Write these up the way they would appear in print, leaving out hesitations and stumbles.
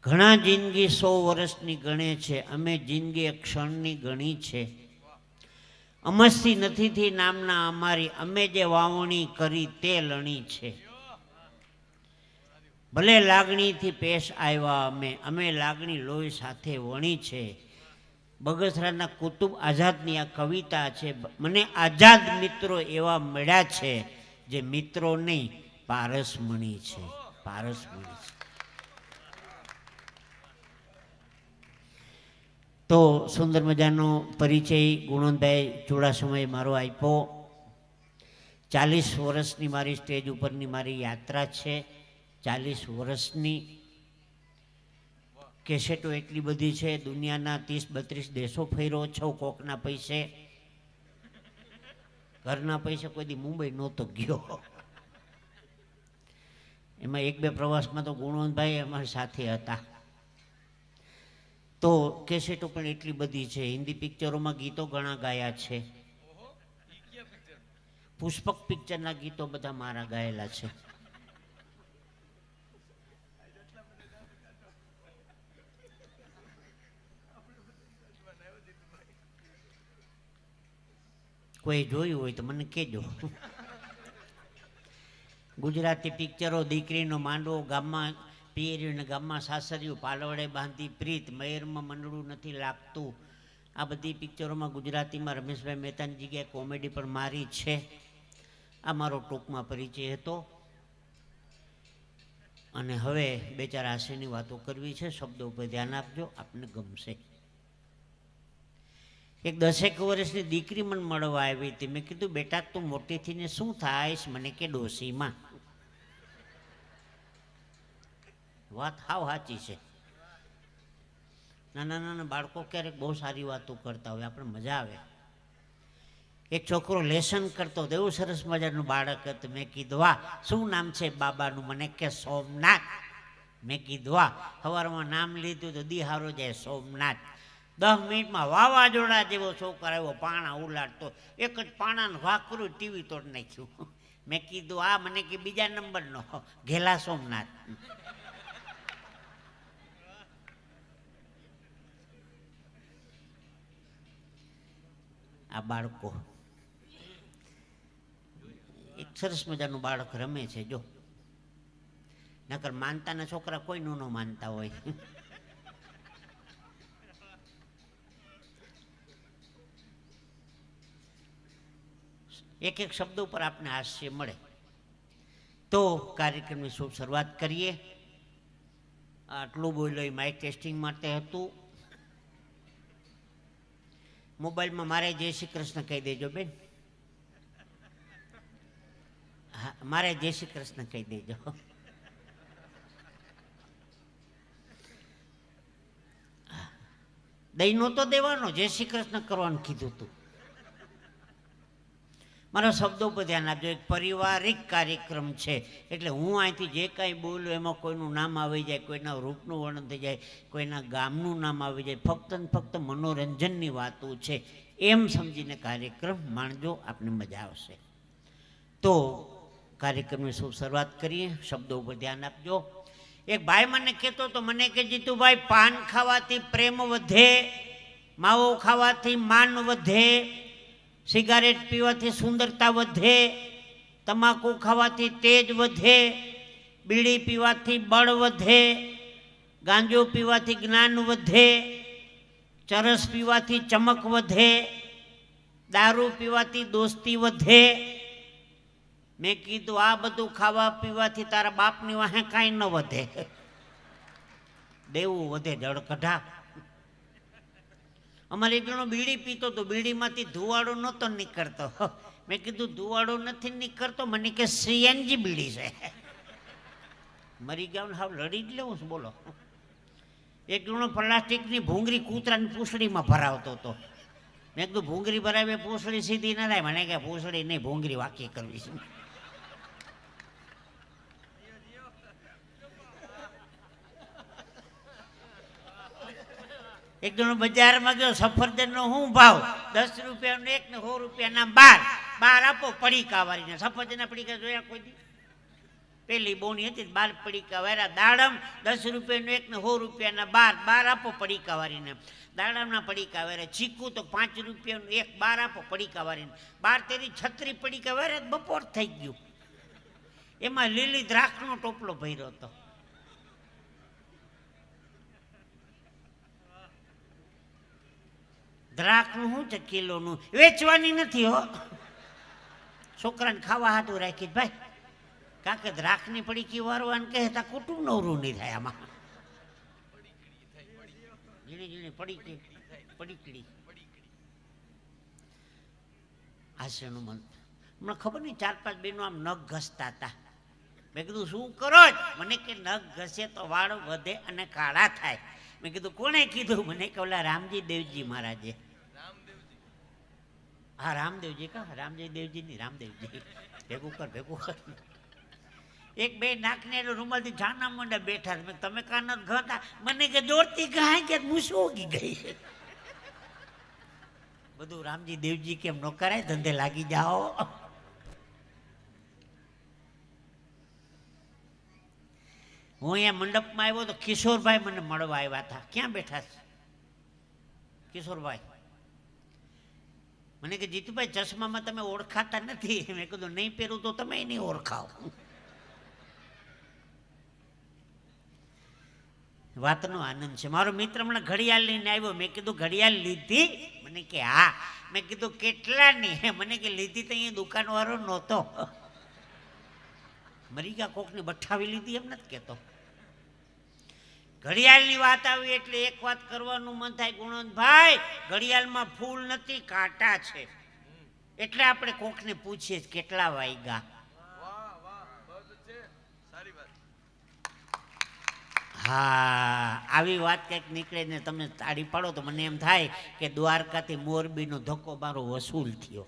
ઘણા જિંદગી 100 વર્ષની ગણે છે, અમે જિંદગી એક ક્ષણની ગણી છે. અમસ્તી નથીથી નામના અમારી, અમે જે વાવણી કરી તે લણી છે. ભલે લાગણીથી પેશ આવ્યા અમે લાગણી લોહી સાથે વણી છે. બગસરાના કુતુબ આઝાદની આ કવિતા છે. મને આઝાદ મિત્રો એવા મળ્યા છે જે મિત્રો નહીં પારસમણી છે. પારસમણી છે. તો સુંદર મજાનો પરિચય ગુણવંતભાઈ ચુડાસમાએ મારો આપ્યો. 40 વર્ષની મારી સ્ટેજ ઉપરની મારી યાત્રા છે. 40 વર્ષની કેસેટો એટલી બધી છે. દુનિયાના 30-32 દેશો ફર્યો છો. કોકના પૈસે, ઘરના પૈસે કોઈ દી મુંબઈ નહોતો ગયો. એમાં 1-2 પ્રવાસમાં તો ગુણવંતભાઈ અમારી સાથે હતા. તો કેસેટો પણ એટલી બધી છે. હિન્દી પિક્ચરોમાં ગીતો ઘણા ગાયા છે. પુષ્પક પિક્ચરના ગીતો બધા મારા ગાયેલા છે. કોઈ જોયું હોય તો મને કહેજો. ગુજરાતી પિક્ચરો દીકરીનો માંડવો, ગામમાં પિયરીને ગામમાં સાસરિયું, પાલવડે બાંધી પ્રીત, મયરમાં મંડળું નથી લાગતું. આ બધી પિક્ચરોમાં ગુજરાતીમાં રમેશભાઈ મહેતાની જગ્યાએ કોમેડી પણ મારી છે. આ મારો ટૂંકમાં પરિચય હતો. અને હવે 2-4 હાસ્યની વાતો કરવી છે. શબ્દો ઉપર ધ્યાન આપજો, આપને ગમશે. એક 10 વર્ષની દીકરી મને મળવા આવી હતી. મેં કીધું બેટા તું મોટી થઈને શું થાયશ? મને કે ડોશીમાં. વાત હાવ સાચી છે. નાના નાના બાળકો ક્યારેક બહુ સારી વાતો કરતા હોય, આપણે મજા આવે. એક છોકરો લેસન કરતો હતો, એવું સરસ મજાનું બાળક હતું. મેં કીધું વાહ, શું નામ છે બાબાનું? મને કે સોમનાથ. મેં કીધું વાહ, સવારમાં નામ લીધું તો દિહારો જાય સોમનાથ. 10 મિનિટમાં વાવાઝોડા જેવો છોકરો આવ્યો, પાણા ઉલાડતો. એક જ પાણાનું વાકરું ટીવી તોડ નાખ્યું. મેં કીધું આ મને કે બીજા નંબરનો ઘેલા સોમનાથ. આ બાળકો, એક સરસ મજાનું બાળક રમે છે. જો નકર માનતાના છોકરા કોઈ ન માનતા હોય. એક શબ્દ ઉપર આપને હાસ્ય મળે. તો કાર્યક્રમની શુભ શરૂઆત કરીએ. આટલું બોલ્યો એ માઇક ટેસ્ટિંગ માટે હતું. મોબાઈલમાં મારે જય શ્રી કૃષ્ણ કહી દેજો બેન. હા, મારે જય શ્રી કૃષ્ણ કહી દેજો. દઈ નહોતો દેવાનો, જય શ્રી કૃષ્ણ કરવાનું કીધું હતું. મારા શબ્દો પર ધ્યાન આપજો. એક પારિવારિક કાર્યક્રમ છે એટલે હું અહીંથી જે કાંઈ બોલું એમાં કોઈનું નામ આવી જાય, કોઈના રૂપનું વર્ણન થઈ જાય, કોઈના ગામનું નામ આવી જાય. ફક્ત ને ફક્ત મનોરંજનની વાતો છે એમ સમજીને કાર્યક્રમ માણજો, આપને મજા આવશે. તો કાર્યક્રમની શુભ શરૂઆત કરીએ. શબ્દો ઉપર ધ્યાન આપજો. એક ભાઈ મને કહેતો તો, મને કે જીતુભાઈ પાન ખાવાથી પ્રેમ વધે, માવો ખાવાથી માન વધે, સિગારેટ પીવાથી સુંદરતા વધે, તમાકુ ખાવાથી તેજ વધે, બીડી પીવાથી બળ વધે, ગાંજો પીવાથી જ્ઞાન વધે, ચરસ પીવાથી ચમક વધે, દારૂ પીવાથી દોસ્તી વધે. મેં કીધું આ બધું ખાવા પીવાથી તારા બાપની વાહે કાંઈ ન વધે, દેવું વધે જળકઢા. અમારે એક જણો બીડી પીતો તો, બીડીમાંથી ધુવાડો નહોતો નીકળતો. મેં કીધું ધુવાડો નથી નીકળતો? મને કે સીએનજી બીડી છે. મરી ગયા ને હાવ લડી જ લેવું છે બોલો. એક જણો પ્લાસ્ટિકની ભૂંગળી કૂતરાની પૂંછડીમાં ભરાવતો હતો. મેં કીધું ભૂંગળી ભરાવે પૂંછડી સીધી ના થાય? મને કે પૂંછડી નહીં, ભૂંગળી વાકી કરવી છે. એક જણો બજારમાં ગયો, સફરજનનો શું ભાવ? 10 રૂપિયાનો એક ને 100 રૂપિયાના 12. 12 આપો પડીકા વાળીને. સફરજનના પડીકા જોયા કોઈ દી? પેલી બોની હતી 12 પડીકા વાળા. દાડમ 10 રૂપિયાનું એક ને 100 રૂપિયાના 12 આપો પડીકા વાળીને. દાડમના પડીકા વાળે. ચીકુ તો 5 રૂપિયાનું એક 12 આપો પડીકા વાળીને. 12 તેરી 36 પડીકા વાળે બપોર થઈ ગયું. એમાં લીલી દ્રાક્ષનો ટોપલો ભર્યો હતો. દ્રાક્ષનું શું છે કિલોનું? વેચવાની નથી હો, છોકરાને ખાવા હાટું રાખી ભાઈ. કારણ કે દ્રાક્ષની પડીકી વારવાને કહે તા કુટુંબ નવરું નહીં થાય. આમાં ઝીણી ઝીણી પડીકડી હાસ્યનું મન. હમણાં ખબર નહીં 4-5 બહેનો આમ નખ ઘસતા હતા. મેં કીધું શું કરો જ? મને કે નખ ઘસે તો વાળ વધે અને કાળા થાય. મેં કીધું કોણે કીધું? મને કે ઓલા રામજી દેવજી મહારાજે. હા રામદેવજી કા, રામજી દેવજી ની, રામદેવજી. ભેગું કર. એક બે નાકને રૂમાલથી જાના મંડા બેઠા. તમે કાન ઘતા? મને કે દોડતી ગાય કે મૂસોગી ગઈ. બધું રામજી દેવજી કેમ ન કરાય? ધંધે લાગી જાઓ. હું અહીંયા મંડપમાં આવ્યો તો કિશોરભાઈ મને મળવા આવ્યા હતા. ક્યાં બેઠા છે કિશોરભાઈ? મને કે જીતુભાઈ ચશ્મામાં તમે ઓળખાતા નથી. મેં કીધું નહીં પહેરું તો તમે નહીં ઓળખાવ. વાતનો આનંદ છે. મારો મિત્ર હમણાં ઘડિયાળ લઈને આવ્યો. મેં કીધું ઘડિયાળ લીધી? મને કે હા. મેં કીધું કેટલાની? મને કે લીધી તો અહીંયા દુકાનવાળો નહોતો. મરી ગયા કોકની બઠાવી લીધી એમ નથી કહેતો. ઘડિયાળની વાત આવી એટલે એક વાત કરવાનું મન થાય ગુણવંતભાઈ, ઘડિયાળમાં ફૂલ નથી કાંટા છે. એટલે આપણે કોકને પૂછીએ કેટલા વાગ્યા. હા આવી વાત કંઈક નીકળે ને તમે તાળી પાડો તો મને એમ થાય કે દ્વારકાથી મોરબીનો ધક્કો મારો વસૂલ થયો.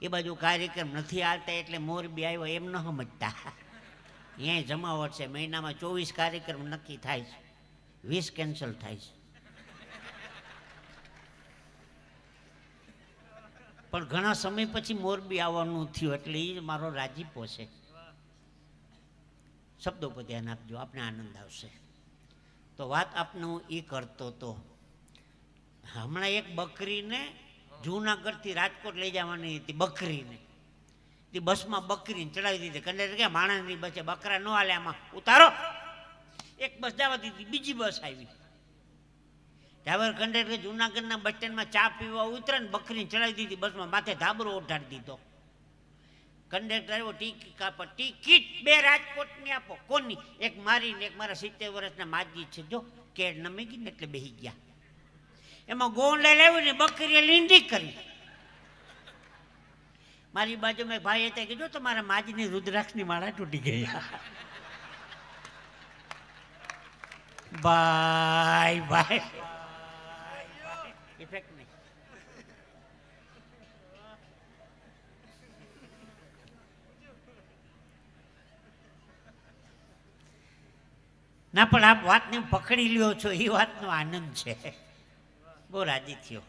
એ બાજુ કાર્યક્રમ નથી આવતા એટલે મોરબી આવ્યો એમ ન સમજતા. અહીંયા જમાવટ છે. મહિનામાં 24 કાર્યક્રમ નક્કી થાય છે, 20 કેન્સલ થાય છે. પણ ઘણા સમય પછી મોરબી આવવાનું થયું એટલે એ મારો રાજીપો છે. શબ્દો પર ધ્યાન આપજો, આપને આનંદ આવશે. તો વાત આપને હું એ કરતો તો હમણાં એક બકરીને જૂનાગઢથી રાજકોટ લઈ જવાની હતી. બકરીને તે બસમાં બકરીને ચડાવી દીધી. કંડક્ટર કે માણસની બસે બકરા ન હાલે, આમાં ઉતારો. એક બસ જવા દીધી, બીજી બસ આવી. ડ્રાઈવર કંડક્ટર જૂનાગઢના બસ સ્ટેન્ડમાં ચા પીવા ઉતરે ને બકરીને ચડાવી દીધી બસમાં, માથે ધાબરો ઓઢાડી દીધો. કંડક્ટર આવ્યો, ટિકિટ કાપો. ટિકિટ 2 રાજકોટની આપો. કોની? એક મારી ને એક મારા 70 વર્ષના માજી છે. જો કેડ નમી ગઈ ને એટલે બેસી ગયા. એમાં ગોંડલ આવ્યું ને બકરીએ લીંડી કરી. મારી બાજુ મેં ભાઈ હતા કે જો તમારા માજીની રુદ્રાક્ષની માળા તૂટી ગઈ. ભાઈ ઇફેક્ટ નહીં. ના પણ આપ વાતને પકડી લ્યો છો એ વાતનો આનંદ છે. બહુ રાજી થયો.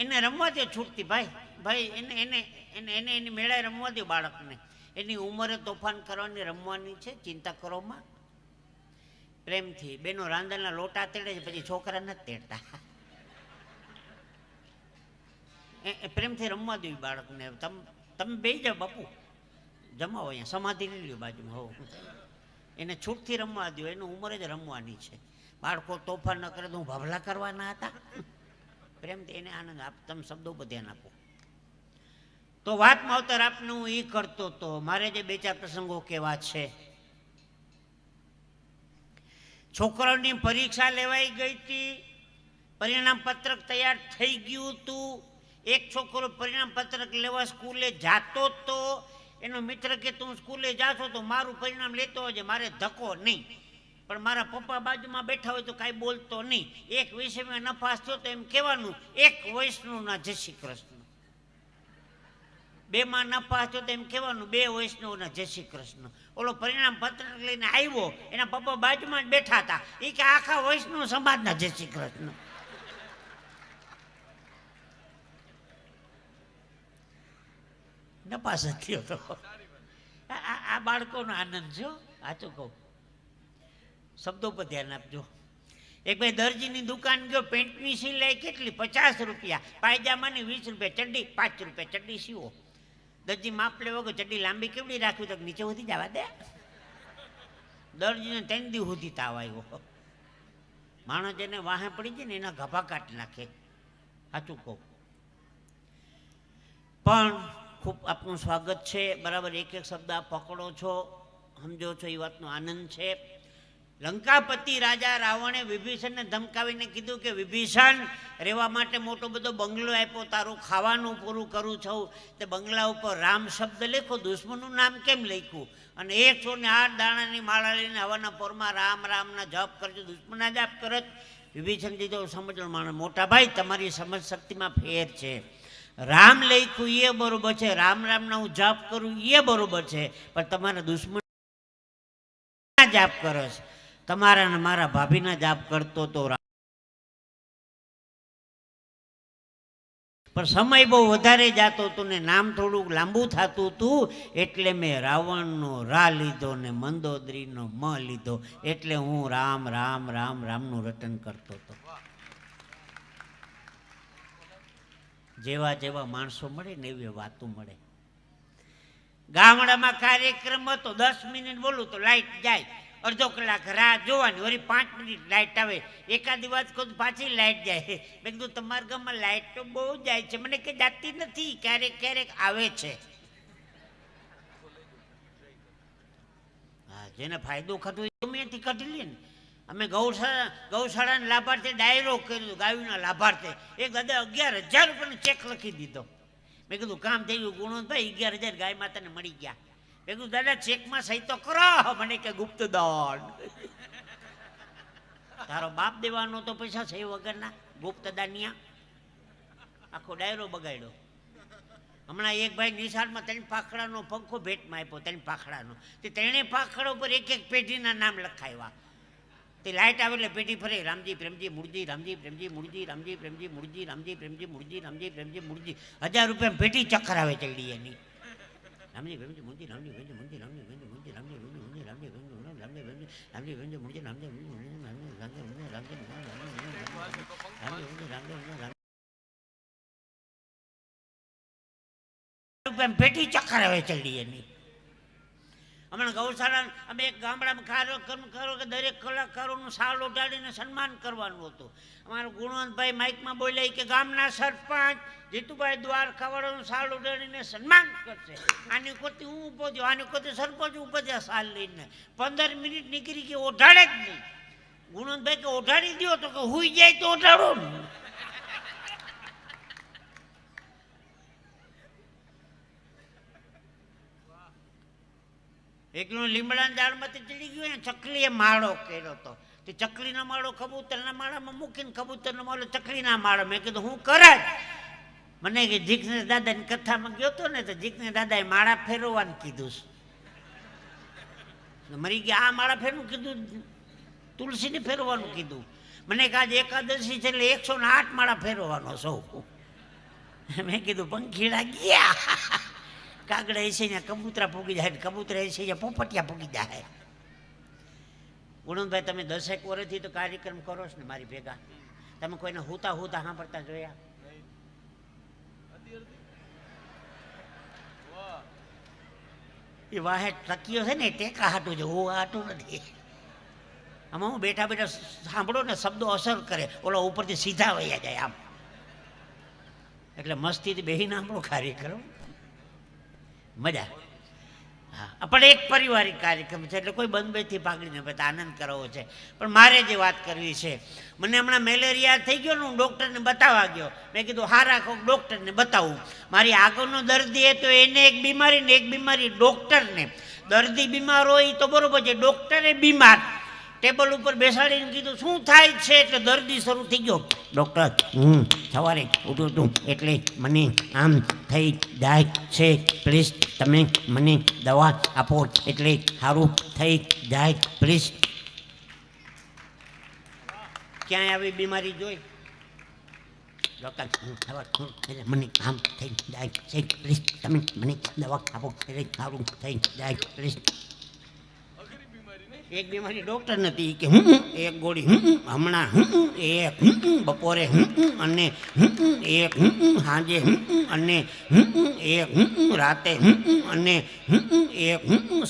એને રમવા દે છૂટતી ભાઈ એને એની મેળાએ રમવા દે બાળકને. એની ઉંમરે તોફાન કરવાની રમવાની છે. ચિંતા કરોમાં પ્રેમથી. બેનો રાંધાના લોટા તેડે છે પછી છોકરા નથી તેડતા. પ્રેમથી રમવા દેવી બાળકને. તમે બેસી જાઓ બાપુ, જમાવો અહીંયા સમાધિ લઈ લ્યો બાજુમાં. હો એને છૂટથી રમવા દો. એની ઉંમરે જ રમવાની છે. બાળકો તોફાન ન કરે તો હું ભાભલા કરવાના હતા. પ્રેમથી એને આનંદ આપ. તમે શબ્દો પર ધ્યાન આપો. તો વાત માવતર આપને હું એ કરતો તો મારે જે 2-4 પ્રસંગો કેવા છે. છોકરાઓની પરીક્ષા લેવાઈ ગઈ હતી, પરિણામ પત્રક તૈયાર થઈ ગયું હતું. એક છોકરો પરિણામ પત્રક લેવા સ્કૂલે જાતો તો એનો મિત્ર કે તું સ્કૂલે જાશો તો મારું પરિણામ લેતો હોય, મારે ધક્કો નહીં. પણ મારા પપ્પા બાજુમાં બેઠા હોય તો કાંઈ બોલતો નહીં. એક વિષયમાં નપાસ થયો તો એમ કહેવાનું 1 વૈષ્ણવના જય શ્રી કૃષ્ણ. 2માં નપાસ થયો તો એમ કહેવાનું 2 વૈષ્ણવના જય શ્રી કૃષ્ણ. ઓલો પરિણામ પત્રક લઈને આવ્યો, એના પપ્પા બાજુમાં જ બેઠા હતા. એ કે આખા વૈષ્ણવ સમાજના જય શ્રી કૃષ્ણ. નપાસ જ થયો તો. આ બાળકોનો આનંદ છે. સાચું કહું, શબ્દો પર ધ્યાન આપજો. એક ભાઈ દરજીની દુકાન ગયો, પેન્ટની સિલાઈ કેટલી? 50 રૂપિયા. પાયજામાની 20 રૂપિયા. ચડ્ડી 5 રૂપિયા. ચડ્ડી સીવો. દરજી માપ લેવો કે ચડ્ડી લાંબી કેવડી રાખવી? તો નીચે સુધી જવા દે. દરજીને 3 દી સુધી તાવ આવ્યો. માણસ જેને વાહે પડી જાય ને એના ગભા કાઢી નાખે. સાચું કહું. પણ ખૂબ આપનું સ્વાગત છે. બરાબર, એક એક શબ્દ આપ પકડો છો, સમજો છો, એ વાતનો આનંદ છે. લંકાપતિ રાજા રાવણે વિભીષણને ધમકાવીને કીધું કે વિભીષણ, રહેવા માટે મોટો બધો બંગલો આપ્યો, તારું ખાવાનું પૂરું કરું છું, તે બંગલા ઉપર રામ શબ્દ લખો, દુશ્મનનું નામ કેમ લખ્યું? અને 108 દાણાની માળા લઈને હવાના પોરમાં રામ રામના જપ કરજો, દુશ્મનના જાપ કરત. વિભીષણ દીધો સમજણ માણસ, મોટા ભાઈ તમારી સમજ શક્તિમાં ફેર છે. રામ લખ્યું એ બરોબર છે, રામ રામના હું જાપ કરું એ બરોબર છે, પણ તમારા દુશ્મન જાપ કરો છે. તમારા ને મારા ભાભીના જાપ કરતો તો, પણ સમય બહુ વધારે જાતો હતો ને નામ થોડુંક લાંબુ થતું હતું, એટલે મેં રાવણનો રા લીધો ને મંદોદરીનો મ લીધો, એટલે હું રામ રામ રામ રામનું રટન કરતો હતો. જેવા જેવા માણસો મળે ને એવી વાતો મળે. ગામડામાં કાર્યક્રમ હતો, 10 મિનિટ બોલું તો લાઈટ જાય, અડધો કલાક રાહ જોવાની, વળી 5 મિનિટ લાઈટ આવે, એકાદી વાત કહું પાછી લાઈટ જાય. મેં કીધું તમારા ગામમાં લાઈટ તો બહુ જાય છે. મને કે જાતી નથી, ક્યારેક ક્યારેક આવે છે. હા, જેને ફાયદો થતો હોય ગમે ત્યાંથી કાઢી લે ને. અમે ગૌશાળાના લાભાર્થે ડાયરો કર્યો, ગાયોના લાભાર્થે. એક દાદા 11,000 રૂપિયાનો ચેક લખી દીધો. મેં કીધું કામ થઈ ગયું ગુણવંતભાઈ, 11,000 ગાય માતાને મળી ગયા. મેં કીધું દાદા ચેકમાં સહી તો કરો. મને કે ગુપ્ત દાન. તારો બાપ દેવાનો તો પૈસા સહી વગરના, ગુપ્ત દાનિયા. આખો ડાયરો બગાડ્યો. હમણાં એક ભાઈ નિશાળમાં 3 પાખડાનો પંખો ભેટમાં આપ્યો, 3 પાખડાનો. તે 3 પાખડા ઉપર એક એક પેઢીના નામ લખાવ્યા. તે લાઈટ આવે એટલે પેઢી ફરે, રામજી પ્રેમજી મૂળજી, રામજી પ્રેમજી મૂળજી, રામજી પ્રેમજી મૂળજી, રામજી પ્રેમજી મૂળજી, રામજી પ્રેમજી મૂળજી. 1000 રૂપિયા પેઢી ચક્કરાવે ચડી એની. રામજી પ્રેમજી મૂળજી, રામજી પ્રેમજી મૂળજી, રામજી પ્રેમજી મૂળજી, રામજી પ્રેમજી મૂળજી, રામજી પ્રેમજી મૂળજી, રામજી પ્રેમજી, રામજી પ્રેમજી મૂળજી, રામજી પ્રેમજી મૂળજી, રામજી પ્રેમજી, રામજી પ્રેમજી પેઢી ચક્કરાવે ચડી એની. હમણાં ગૌશાળા અમે એક ગામડામાં કાર્યક્રમ કર્યો કે દરેક કલાકારોનું શાલ ઓઢાડીને સન્માન કરવાનું હતું. અમારા ગુણવંતભાઈ માઇકમાં બોલ્યા કે ગામના સરપંચ જીતુભાઈ દ્વારકાવાળાનું શાલ ઓઢાડીને સન્માન કરશે. આની કરતી હું ઊભો થયો, આની કરતી સરપંચ ઊભો થયા શાલ લઈને. 15 મિનિટ નીકળી કે ઓઢાડે જ નહીં. ગુણવંતભાઈ કે ઓઢાડી દો, તો કે હુઈ જાય તો ઓઢાડો ને. એકલો લીમડાના ઝાડમાંથી ચડી ગયો ને, ચકલીએ માળો કર્યો હતો. તે ચકલીનો માળો કબૂતરના માળામાં મૂકીને કબૂતરનો માળો ચકલીના માળો. મેં કીધું હું કરે? મને કે જીગ્નેશ દાદાની કથામાં ગયો હતો ને, તો જીગ્નેશ દાદાએ માળા ફેરવવાનું કીધું. મરી ગયા આ માળા ફેરવું કીધું, તુલસીને ફેરવવાનું કીધું. મને કે આજે એકાદશી છે એટલે 108 માળા ફેરવવાનો સૌ. મેં કીધું પંખીડા ગયા, કાગડા એસી ને કબૂતરા પૂગી જાય, કબૂતરા એસી ને પોપટિયા પૂગી જાય. ગુણવંતભાઈ તમે 10 વર્ષથી તો કાર્યક્રમ કરો છો ને મારી ભેગા. તમે કોઈને હુતા હુતા સાંભળતા જોયા? એ વાહે ટકીઓ છે ને ટેકા હાટું છે, હું હાટું નથી. આમાં હું બેઠા બેઠા સાંભળો ને શબ્દો અસર કરે, ઓલા ઉપરથી સીધા વયા જાય આમ. એટલે મસ્તીથી બેહીને સાંભળો કાર્યક્રમ, મજા. હા, પણ એક પારિવારિક કાર્યક્રમ છે એટલે કોઈ બંધ પાઘડીને આનંદ કરવો છે. પણ મારે જે વાત કરવી છે, મને હમણાં મેલેરિયા થઈ ગયો ને, હું ડૉક્ટરને બતાવવા ગયો. મેં કીધું હારા કોઈક ડૉક્ટરને બતાવું. મારી આગળનો દર્દી તો એને એક બીમારી ને એક બીમારી ડૉક્ટરને. દર્દી બીમાર હોય તો બરોબર છે, ડૉક્ટરે બીમાર. ટેબલ ઉપર બેસાડીને કીધું શું થાય છે, એટલે દર્દી શરૂ થઈ ગયો. ડૉક્ટર સવારે ઉઠું હતું એટલે મને આમ થઈ જાય છે, પ્લીઝ તમે મને દવા આપો એટલે સારું થઈ જાય પ્લીઝ. ક્યાંય આવી બીમારી જોઈ? ડૉક્ટર એટલે મને આમ થઈ જાય છે પ્લીઝ તમે મને દવા આપો એટલે સારું થઈ જાય પ્લીઝ. એક બીમારી ડૉક્ટર નથી કે એક ગોળી હમણાં એક બપોરે અને એક સાંજે અને એક રાતે અને એક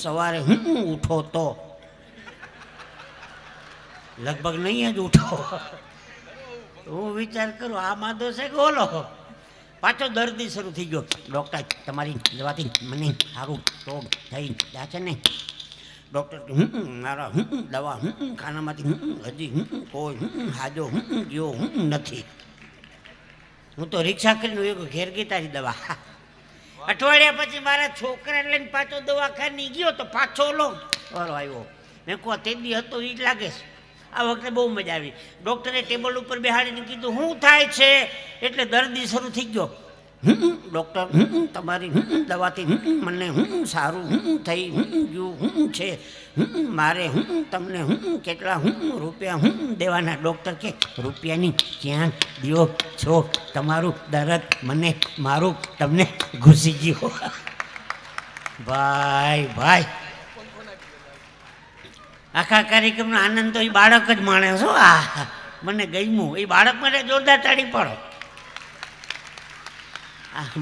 સવારે ઉઠો તો લગભગ નહીં જ ઉઠો. હું વિચાર કરું આ માદો છે કે ઓલો પાછો દર્દી શરૂ થઈ ગયો. ડૉક્ટર તમારી દવાથી મને સારું તો થઈ જશે ને. ડૉક્ટર મારા દવા ખાનામાંથી હજી કોઈ હાજો ગયો નથી. હું તો રિક્ષા કરીને ઘેર ગઈ તારી દવા. અઠવાડિયા પછી મારા છોકરા લઈને પાછો દવાખાને ગયો તો પાછો ઓલો આવ્યો. મેં કહું તે દી હતો એ જ લાગે છે. આ વખતે બહુ મજા આવી. ડૉક્ટરે ટેબલ ઉપર બેહાડીને કીધું શું થાય છે એટલે દર્દી શરૂ થઈ ગયો. ડૉક્ટર તમારી દવાથી મને સારું થઈ ગયું છે. મારે તમને કેટલા રૂપિયા દેવાના? ડૉક્ટર કે રૂપિયાની ક્યાં દ્યો છો? તમારું દર્દ મને મારું તમને ઘૂસી ગયો. ભાઈ ભાઈ આખા કાર્યક્રમનો આનંદ તો એ બાળક જ માણે છો. આ મને ગમ્યું. એ બાળક માટે જોરદાર તાળી પાડો.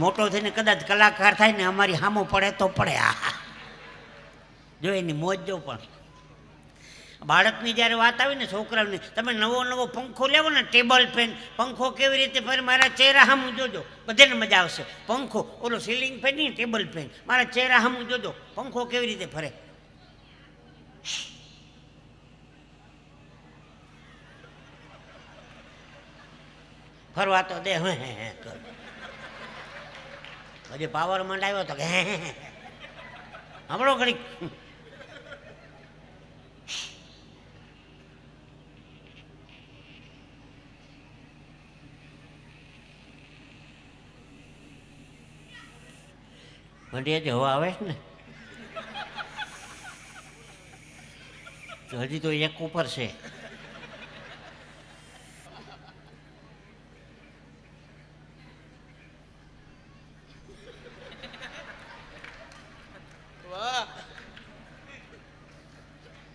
મોટો થઈને કદાચ કલાકાર થાય ને અમારી સામો પડે તો પડે. જો એની મોજ જો. પણ બાળકની જ્યારે વાત આવી ને છોકરાઓની, તમે નવો નવો પંખો લેવો ને ટેબલ ફેન, પંખો કેવી રીતે ફરે મારા ચહેરા સામું જોજો, બધાને મજા આવશે. પંખો ઓલો સીલિંગ ફેન નહીં, ટેબલ ફેન, મારા ચહેરા સામું જોજો પંખો કેવી રીતે ફરે. ફરવા તો દે. હજી પાવર મંડ આવ્યો તો કે હમણો ઘડીક મંડીએ જ હવા આવે ને. હજી તો એક ઉપર છે.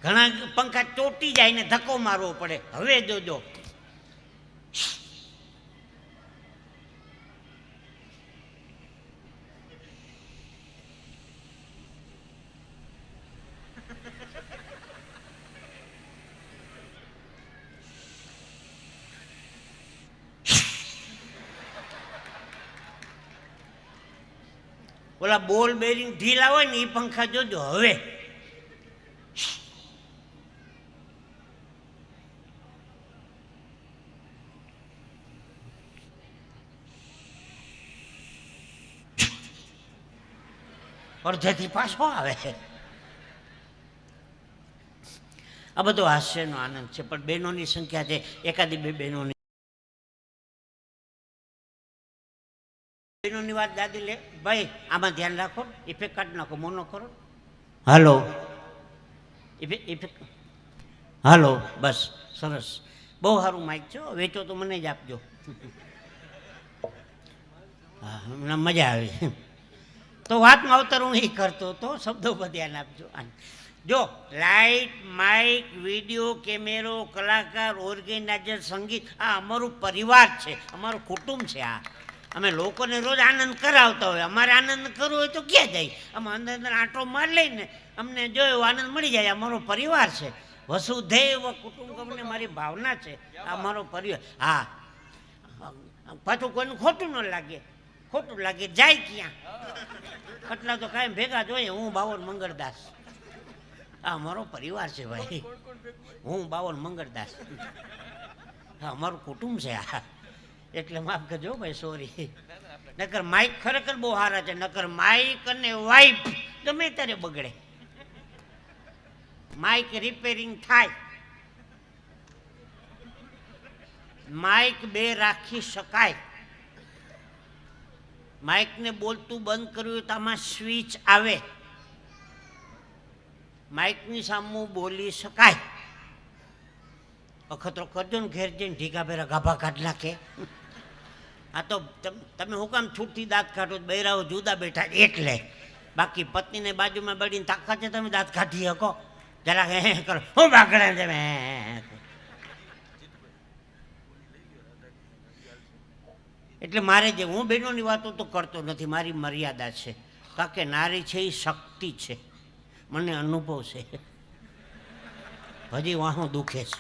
ઘણા પંખા ચોટી જાય ને ધક્કો મારવો પડે. હવે જોજો ઓલા બોલ બેરિંગ ઢીલા હોય ને એ પંખા જોજો. હવે અડધેથી પાછો આવે. આ બધો હાસ્યનો આનંદ છે. પણ બહેનોની સંખ્યા છે એકાદી બે બહેનોની વાત દાદી લે. ભાઈ આમાં ધ્યાન રાખો, ઇફેક્ટ કાઢી નાખો, મોનો કરો. હાલો ઇફેક્ટ હાલો, બસ સરસ. બહુ સારું માઇક છે. વેચો તો મને જ આપજો. હા મજા આવી. તો વાતમાં અવતર હું એ કરતો તો શબ્દો પર ધ્યાન આપજો. જો લાઇટ, માઇક, વિડીયો, કેમેરો, કલાકાર, ઓર્ગેનાઇઝર, સંગીત, આ અમારું પરિવાર છે, અમારું કુટુંબ છે. આ અમે લોકોને રોજ આનંદ કરાવતા હોય. અમારે આનંદ કરવો હોય તો ક્યાં જાય? અમે અંદર અંદર આંટો માર લઈને અમને જો એવો આનંદ મળી જાય. અમારો પરિવાર છે. વસુધૈવ કુટુંબકમને મારી ભાવના છે. આ મારો પરિવાર. હા પાછું કોઈનું ખોટું ન લાગે. ખોટું લાગે જાય ક્યાં? એટલા તો કાંઈ ભેગા જોઈએ. હું બાવન મંગળદાસ. આ અમારો પરિવાર છે ભાઈ. હું બાવન મંગળદાસ. હા અમારું કુટુંબ છે. આ એટલે માફ કરજો ભાઈ, સોરી. નકર માઇક ખરેખર બહુ સારા છે. નકર માઇક અને વાઇફ ગમે ત્યારે બગડે. માઇક રિપેરિંગ થાય. માઇક બે રાખી શકાય. માઇકને બોલતું બંધ કર્યું તો આમાં સ્વિચ આવે. માઇકની સામું બોલી શકાય. અખતરો કરજો ને ઘેર જઈને ઢીકા ભેરા ગાભા કાઢ નાખે. આ તો તમે હું કામ છૂટથી દાંત કાઢો, બૈરાઓ જુદા બેઠા એટલે. બાકી પત્નીને બાજુમાં બળીને તાકાત છે તમે દાંત કાઢી શકો? જરા હે કરો, હું બાગડા તમે. એટલે મારે જે હું બહેનોની વાતો તો કરતો નથી, મારી મર્યાદા છે. કારણ કે નારી છે એ શક્તિ છે, મને અનુભવ છે. હજી વાહું દુખે છે.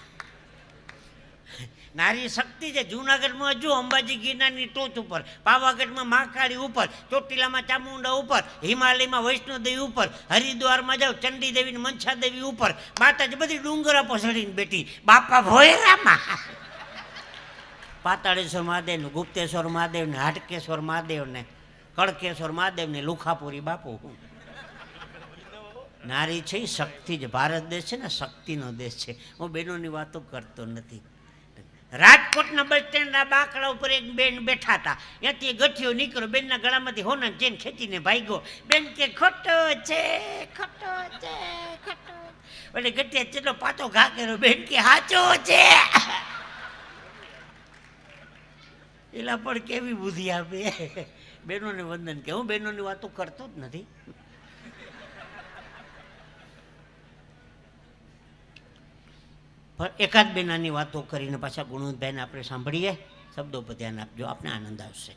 નારી શક્તિ છે. જુનાગઢમાં જો અંબાજી ગિરનારની ટોચ ઉપર, પાવાગઢમાં મહાકાળી ઉપર, ચોટીલામાં ચામુંડા ઉપર, હિમાલયમાં વૈષ્ણોદેવી ઉપર, હરિદ્વારમાં જાઓ ચંડી દેવી મનસા દેવી ઉપર, માતાજી બધી ડુંગરા પર ચડીને બેઠી. બાપા ભોયરામાં પાતાળેશ્વર મહાદેવ ને, ગુપ્તેશ્વર મહાદેવ ને, હાટકેશ્વર મહાદેવ ને, કડકેશ્વર મહાદેવ ને, લુખાપુરી બાપુ. નારી છે એ શક્તિ છે. ભારત દેશ છે ને શક્તિનો દેશ છે. હું બહેનોની વાતો કરતો નથી. રાજકોટના બસ સ્ટેન્ડના બાકડા ઉપર એક બેન બેઠા હતા. ત્યાંથી ગઠિયો નીકળ્યો, બેનના ગળામાંથી હોના ચેન ખેંચીને ભાગ્યો. બેન કે ખોટો છે, ખોટો છે, ખોટો. એટલે ગઠિયા ચેટલો પાછો ઘા કર્યો. બેન કે સાચો છે. એલા પણ કેવી બુદ્ધિ આપે. બહેનોને વંદન કે હું બહેનોની વાતો કરતો જ નથી. પણ એકાદ બે નાની વાતો કરીને પાછા ગુણવંતભાઈને આપણે સાંભળીએ. શબ્દો પર ધ્યાન આપજો, આપને આનંદ આવશે.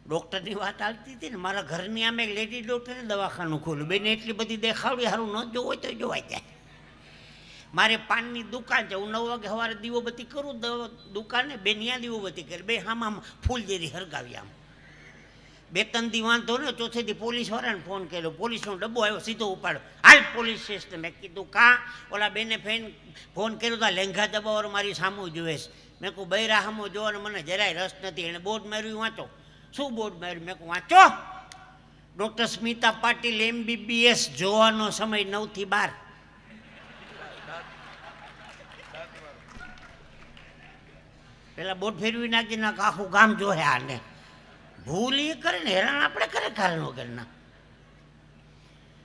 ડૉક્ટરની વાત આવતી હતી ને, મારા ઘરની આમે એક લેડી ડૉક્ટરે દવાખાનું ખોલ્યું. બેને એટલી બધી દેખાવડી, સારું ન જોવું હોય તો જોવાઈ જાય. મારે પાનની દુકાન છે, હું 9 વાગે સવારે દીવોબત્તી કરું દુકાને, બે ત્યાં દીવોબત્તી કરી, બે આમ ફૂલ જેરી હરગાવી. આમ 2-3 દી વાંધો ને, ચોથે દી પોલીસવાળાને ફોન કર્યો. પોલીસનો ડબ્બો આવ્યો, સીધો ઉપાડ્યો, હાલ પોલીસ સ્ટેશન. મેં કીધું કાં? ઓલા બેને ફોન કર્યો તો લેંઘા દબાવાળો મારી સામું જોવે છે. મેં કહું બૈરા સામું જોવાનો મને જરાય રસ નથી. એણે બોર્ડ માર્યું, વાંચો. શું બોર્ડ માર્યું? મેં કહું વાંચો, ડૉક્ટર સ્મિતા પાટીલ MBBS, જોવાનો સમય 9 થી 12. પેલા બોર્ડ ફેરવી નાખી નાખ, આખું ગામ જોહે આને. ભૂલ એ કરે ને, હેરાન આપણે કરે કારણ વગરના.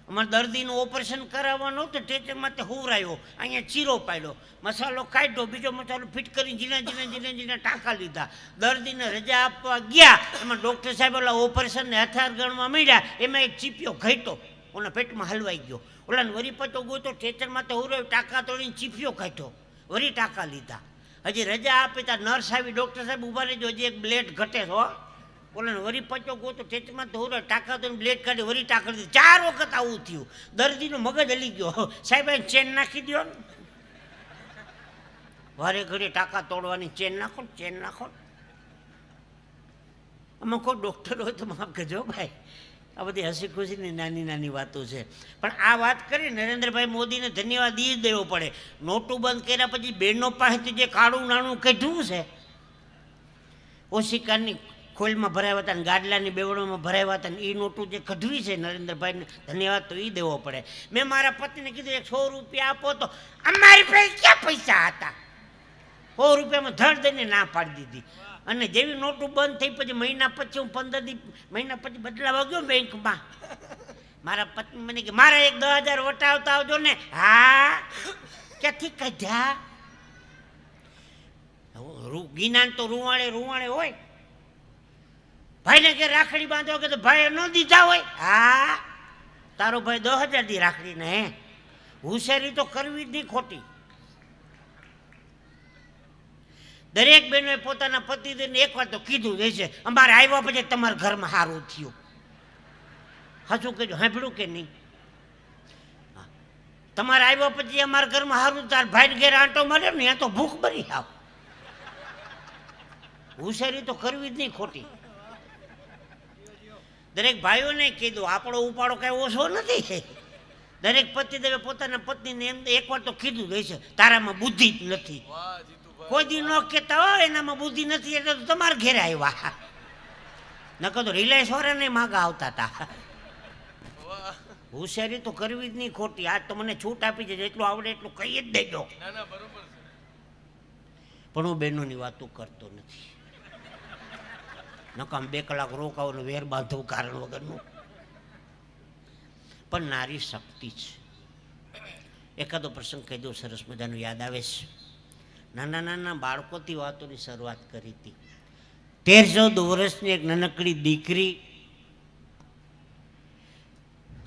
અમારે દર્દીનું ઓપરેશન કરાવવાનું તો ટેચરમાં તે હુવરાયો, અહીંયા ચીરો પાડ્યો, મસાલો કાઢ્યો, બીજો મસાલો ફિટ કરી જીણા ટાંકા લીધા. દર્દીને રજા આપવા ગયા, એમાં ડૉક્ટર સાહેબ ઓલા ઓપરેશનને હથિયાર ગણવા માંડ્યા. એમાં એક ચીપિયો ઘટ્યો, ઓના પેટમાં હલવાઈ ગયો. ઓલાને વરી પતો ગયો, ટેચરમાં તે હુવરાયો, ટાંકા તોડીને ચીપિયો કાઢ્યો, વરી ટાંકા લીધા. હજી રજા આપી ત્યાં નર્સ આવી, ડૉક્ટર સાહેબ ઊભા રહેજો, હજી એક બ્લેડ ઘટે છે. ઓલાને વરી પચો ગયો તો ટેચમાં તો ટાંકા તો બ્લેડ કાઢી વરી ટાંકા દીધી. 4 વખત આવું થયું. દર્દીનો મગજ હલી ગયો. સાહેબ ચેન નાખી દો ને, વારે ઘડી ટાંકા તોડવાની, ચેન નાખો ને, ચેન નાખો. આમાં કોઈ ડૉક્ટર હોય તો માફ કરજો ભાઈ. આ બધી હસી ખુશીની નાની નાની વાતો છે. પણ આ વાત કરી નરેન્દ્રભાઈ મોદીને ધન્યવાદ એ દેવો પડે. નોટું બંધ કર્યા પછી બહેનો પાસેથી જે કાળું નાણું કાઢ્યું છે, ઓશિકાની ખોલમાં ભરાયા હતા ને ગાડલાની બેવડોમાં ભરાયા હતા ને, એ નોટું જે કઢવી છે નરેન્દ્રભાઈને ધન્યવાદ તો એ દેવો પડે. મેં મારા પતિને કીધું 100 રૂપિયા આપો, તો અમારી પાસે ક્યાં પૈસા હતા? 100 રૂપિયામાં ધડ દઈને ના પાડી દીધી. અને જેવી નોટું બંધ થઈ પછી મહિના પછી હું 15 મહિના પછી બદલાવા ગયો બેંકમાં. મારા પત્ની મને કે મારે એક 10,000 વટાવતા આવજો ને. હા, ક્યાંથી કાઢ્યા? ગિનાન તો રૂવાણે હોય. ભાઈને કે રાખડી બાંધો કે તો ભાઈ ન દીધા હોય. હા, તારો ભાઈ 10,000 દી રાખડીને. હે, હોશિયારી તો કરવી જ નહીં ખોટી. દરેક બહેનોએ પોતાના પતિદેવને એકવાર તો કીધું છે, અમારે આવ્યા પછી તમારા ઘરમાં સારું થયું. સાચું કહેજો, સાંભળ્યું કે નહીં? તમારે આવ્યા પછી અમારા ઘરમાં સારું, તાર ભાઈ ઘેર આંટો માર્યો ને, ત્યાં તો ભૂખ બની આવ. હોશિયારી તો કરવી જ નહીં ખોટી. દરેક ભાઈઓને કીધું, આપણો ઉપાડો કઈ ઓછો નથી. દરેક પતિદેવે પોતાના પત્નીને એમ એકવાર તો કીધું છે, તારામાં બુદ્ધિ જ નથી. કોઈ દી ન કહેતા હોય એનામાં બુદ્ધિ નથી એટલે તો તમારા ઘેરે આવ્યા. નકર તો રિલાયન્સ વાળાને માગા આવતા હતા. હોશિયારી તો કરવી જ નહીં ખોટી. આજ તો મને છૂટ આપી છે, જેટલું આવડે એટલું કહી જ દેજો. પણ હું બહેનોની વાતો કરતો નથી. નકામ 2 કલાક રોકાવાનું વેર બાંધવું કારણ વગરનું. પણ નારી શક્તિ છે. એકાદો પ્રસંગ કહી દઉં, સરસ મજાનું યાદ આવે છે. નાના નાના બાળકોથી વાતોની શરૂઆત કરી હતી. 13-14 વર્ષની એક નાનકડી દીકરી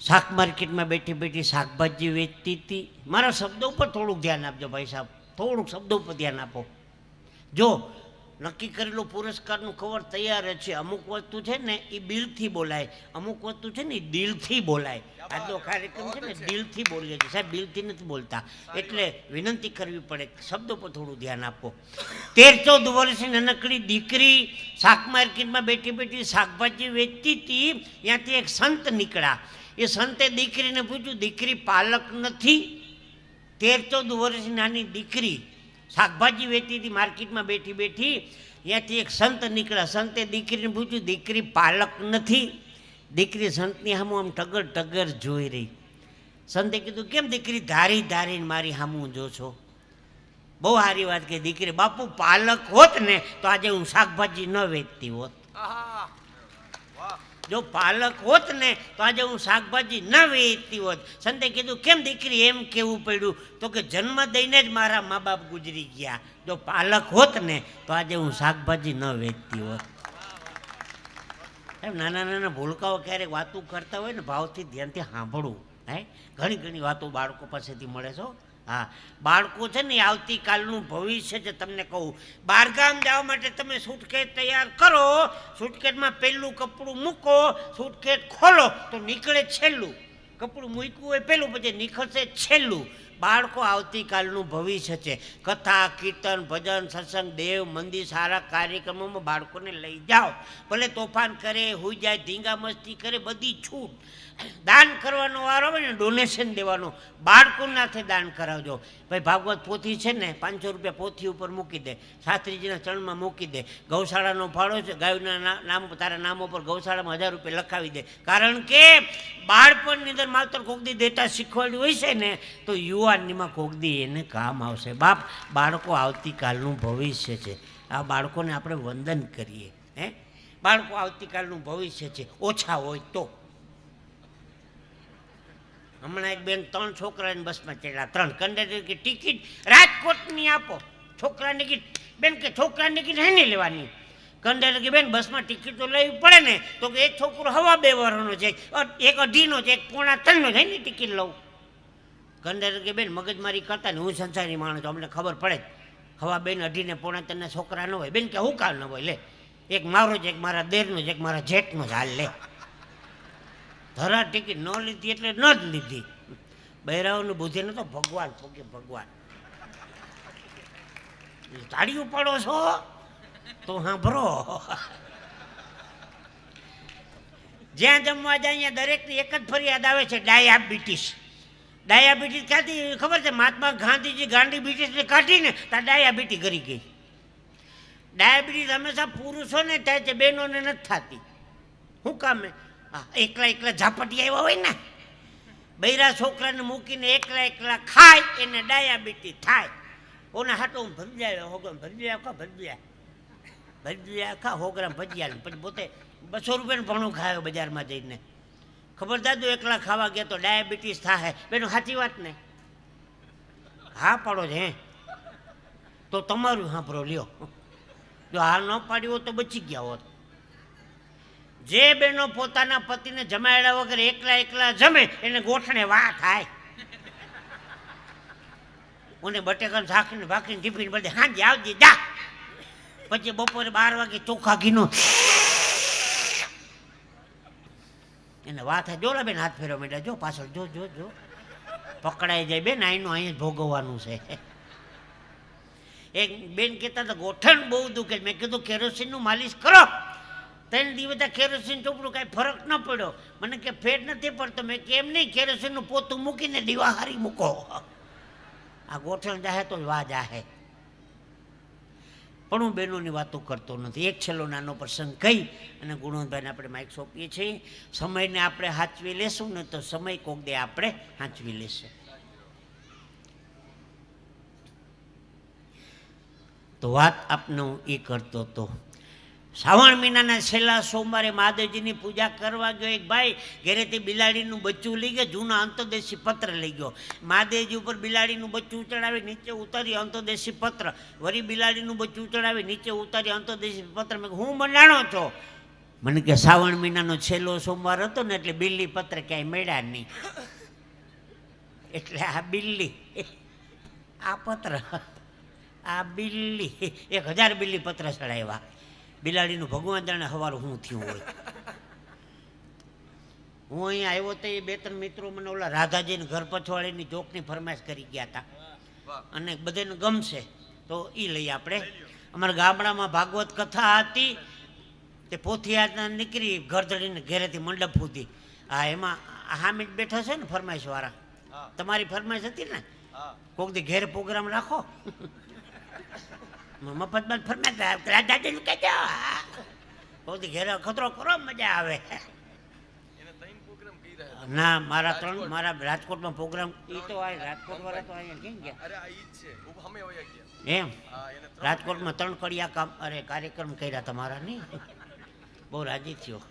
શાક માર્કેટમાં બેઠી બેઠી શાકભાજી વેચતી હતી. મારા શબ્દો ઉપર થોડુંક ધ્યાન આપજો ભાઈ સાહેબ, થોડુંક શબ્દો ઉપર ધ્યાન આપો. જો નક્કી કરેલો પુરસ્કારનું કવર તૈયાર જ છે. અમુક વસ્તુ છે ને એ બિલથી બોલાય, અમુક વસ્તુ છે ને એ દિલથી બોલાય. આજનો કાર્યક્રમ છે ને દિલથી બોલીએ છીએ સાહેબ, દિલથી નથી બોલતા. એટલે વિનંતી કરવી પડે, શબ્દો પર થોડું ધ્યાન આપો. 13-14 વર્ષની નાનકડી દીકરી શાક માર્કેટમાં બેઠી બેઠી શાકભાજી વેચતી હતી. ત્યાંથી એક સંત નીકળ્યા. એ સંતે દીકરીને પૂછ્યું, દીકરી પાલક નથી? 13-14 વર્ષની નાની દીકરી શાકભાજી વેચતી હતી માર્કેટમાં બેઠી બેઠી. ત્યાંથી એક સંત નીકળ્યા. સંતે દીકરીને પૂછ્યું, દીકરી પાલક નથી? દીકરી સંતની સામું આમ ટગર ટગર જોઈ રહી. સંતે કીધું, કેમ દીકરી ધારી ધારીને મારી સામું જો છો? બહુ સારી વાત કે દીકરી, બાપુ પાલક હોત ને તો આજે હું શાકભાજી ન વેચતી હોત. જો પાલક હોત ને તો આજે હું શાકભાજી ન વેચતી હોત. સંતે કીધું, કેમ દીકરી એમ કેવું પડ્યું? તો કે જન્મ દઈને જ મારા મા બાપ ગુજરી ગયા. જો પાલક હોત ને તો આજે હું શાકભાજી ન વેચતી હોત. એમ નાના નાના ભૂલકાઓ ક્યારેક વાતો કરતા હોય ને, ભાવથી ધ્યાનથી સાંભળવું. હે, ઘણી ઘણી વાતો બાળકો પાસેથી મળે છે. હા, બાળકો છે ને આવતીકાલનું ભવિષ્ય છે. તમને કહું, બહારગામ જવા માટે તમે સૂટકેસ તૈયાર કરો, સૂટકેસમાં પહેલું કપડું મૂકો, સૂટકેસ ખોલો તો નીકળે છેલ્લું. કપડું મૂક્યું હોય પહેલું, પછી નીકળશે છેલ્લું. બાળકો આવતીકાલનું ભવિષ્ય છે. કથા, કીર્તન, ભજન, સત્સંગ, દેવ મંદિર, સારા કાર્યક્રમોમાં બાળકોને લઈ જાઓ. ભલે તોફાન કરે, હોઈ જાય, ધીંગા મસ્તી કરે, બધી છૂટ. દાન કરવાનો વારો આવે ને, ડોનેશન દેવાનો, બાળકોના હાથે દાન કરાવજો. ભાઈ ભાગવત પોથી છે ને, 500 રૂપિયા પોથી ઉપર મૂકી દે, શાસ્ત્રીજીના ચરણમાં મૂકી દે. ગૌશાળાનો ફાળો છે, ગાયના નામ તારા નામ ઉપર ગૌશાળામાં 1000 રૂપિયા લખાવી દે. કારણ કે બાળપણની અંદર માત્ર કોકદી દેતા શીખવાડ્યું હોય છે ને, તો યુવાનીમાં કોકદી એને કામ આવશે. બાપ, બાળકો આવતીકાલનું ભવિષ્ય છે. આ બાળકોને આપણે વંદન કરીએ. હે, બાળકો આવતીકાલનું ભવિષ્ય છે. ઓછા હોય તો હમણાં એક બેન 3 છોકરાને બસમાં ચડ્યા. 3 કંડક્ટર કે ટિકિટ રાજકોટની આપો. છોકરાની ટિકિટ, બેન કે છોકરાની ટિકિટ હે નહીં લેવાની. કંડક્ટર કે બેન બસમાં ટિકિટ તો લેવી પડે ને. તો કે એક છોકરો 2.5 વર્ષનો છે, એક 2.5નો છે, એક 2.5-3નો છે, એની ટિકિટ લઉં. કંડક્ટર કે બેન મગજમારી કરતા ને, હું સંસારી માણસ, અમને ખબર પડે. 2.5 ને 2.5-3 છોકરા ન હોય. બેન કે હું કાલ ન હોય? લે, એક મારો છે, એક મારા દેરનો છે, એક મારા જેઠનો છે, હાલ લે. ધરા ટિકિટ ન લીધી એટલે ન જ લીધી. બહેરાઓની બુદ્ધિ ન તો ભગવાન પોકે ભગવાન. તાળીઓ પાડો છો તો સાંભળો. જ્યાં જમવા જાય અહીંયા દરેકની એક જ ફરિયાદ આવે છે, ડાયાબિટીસ. ડાયાબિટીસ ક્યાંથી ખબર છે? મહાત્મા ગાંધીજી ગાંડીબિટીસને કાઢીને ત્યાં ડાયાબિટીસ કરી ગઈ. ડાયાબિટીસ હંમેશા પુરુષોને થાય છે, બહેનોને નથી થતી. શું કામે? એકલા ઝાપટી આવ્યા હોય ને, બૈરા છોકરાને મૂકીને એકલા ખાય, એને ડાયાબિટીસ થાય. ઓના હાટો હું ભજીયા હોગ્રામ ભજીયા ખા, ભજીયા ખા હોગ્રામ ભજીયા. પછી પોતે 200 રૂપિયાનું ભણું ખાયો બજારમાં જઈને. ખબર દાદુ એકલા ખાવા ગયા તો ડાયાબિટીસ થાય. બેનો સાચી વાત ને? હા પાડો છે. હે, તો તમારું સાંભળો લ્યો. જો હા ન પાડ્યું હોત તો બચી ગયા હોત. જે બહેનો પોતાના પતિને જમાડ્યા વગર એકલા જમે, એને ગોઠણે વાહ થાય. મને બટેકાને શાકને ભાખરીને ટિફિન બધે હાંજે આવજે જા. પછી બપોરે 12 વાગે ચોખા ઘીનો એને વાત થાય. જોલા બેન હાથ ફેરવા માંડ્યા, જો પાછળ જો જો જો પકડાઈ જાય. બેન અહીંનું અહીં જ ભોગવવાનું છે. એક બેન કહેતા હતા ગોઠણ બહુ દુખે. મેં કીધું કેરોસીનનું માલિશ કરો. 3 દિવસ કેરોસીન ચોપડું, કાંઈ ફરક ન પડ્યો. મને કે ફેટ નથી પડતો. મેં કેમ નહીં, કેરોસીનનું પોતું મૂકીને દીવા હારી મૂકો. આ ગોઠણ જાહે તો વાહ જાહે. પણ હું બહેનોની વાતો કરતો નથી. એક છેલ્લો નાનો પ્રસંગ કહી અને ગુણવંતભાઈને આપણે માઇક સોંપીએ છીએ. સમયને આપણે સાચવી લેશું ને તો સમય કોક દે આપણે સાચવી લેશે. તો વાત આપને હું એ કરતો હતો. શ્રાવણ મહિનાના છેલ્લા સોમવારે મહાદેવજીની પૂજા કરવા ગયો એક ભાઈ ઘરેથી બિલાડીનું બચ્ચું લઈ ગયો, જૂના અંતોદેશી પત્ર લઈ ગયો. મહાદેવજી ઉપર બિલાડીનું બચ્ચું ચડાવી નીચે ઉતારી અંતોદેશી પત્ર, વળી બિલાડીનું બચ્ચું ચડાવી નીચે ઉતારી અંતોદેશી પત્ર. મેં હું મંડાણો છો? મને કે શ્રાવણ મહિનાનો છેલ્લો સોમવાર હતો ને એટલે બિલ્લી પત્ર ક્યાંય મળ્યા નહીં, એટલે આ બિલ્લી આ પત્ર આ બિલ્લી 1000 બિલ્લી પત્ર ચડાવ્યા. બિલાડીનું ભગવાન જાણે સવારું શું થયું હોય. હું અહીંયા આવ્યો તો એ 2-3 મિત્રો મને ઓલા રાધાજીને ઘર પછવાડીની જોકની ફરમાઈશ કરી ગયા હતા અને બધાને ગમશે તો એ લઈએ આપણે. અમારા ગામડામાં ભાગવત કથા હતી તે પોથિયા નીકળી ઘરધડીને ઘેરેથી મંડપ સુધી. હા, એમાં હામીદ બેઠા છે ને ફરમાઈશ વાળા. તમારી ફરમાઈશ હતી ને? કોક દી ઘેર પ્રોગ્રામ રાખો, મફતમાં ફરમાઈશ રાધાજીને કહેજો, કોક દી ઘેર ખતરો કરો, મજા આવે. ના, મારા રાજકોટમાં પ્રોગ્રામ એ તો રાજકોટ વાળા તો અહીંયા કેમ ગયા એમ રાજકોટમાં 3 કડિયા કાર્યક્રમ કર્યા તમારા નહીં, બહુ રાજી થયો.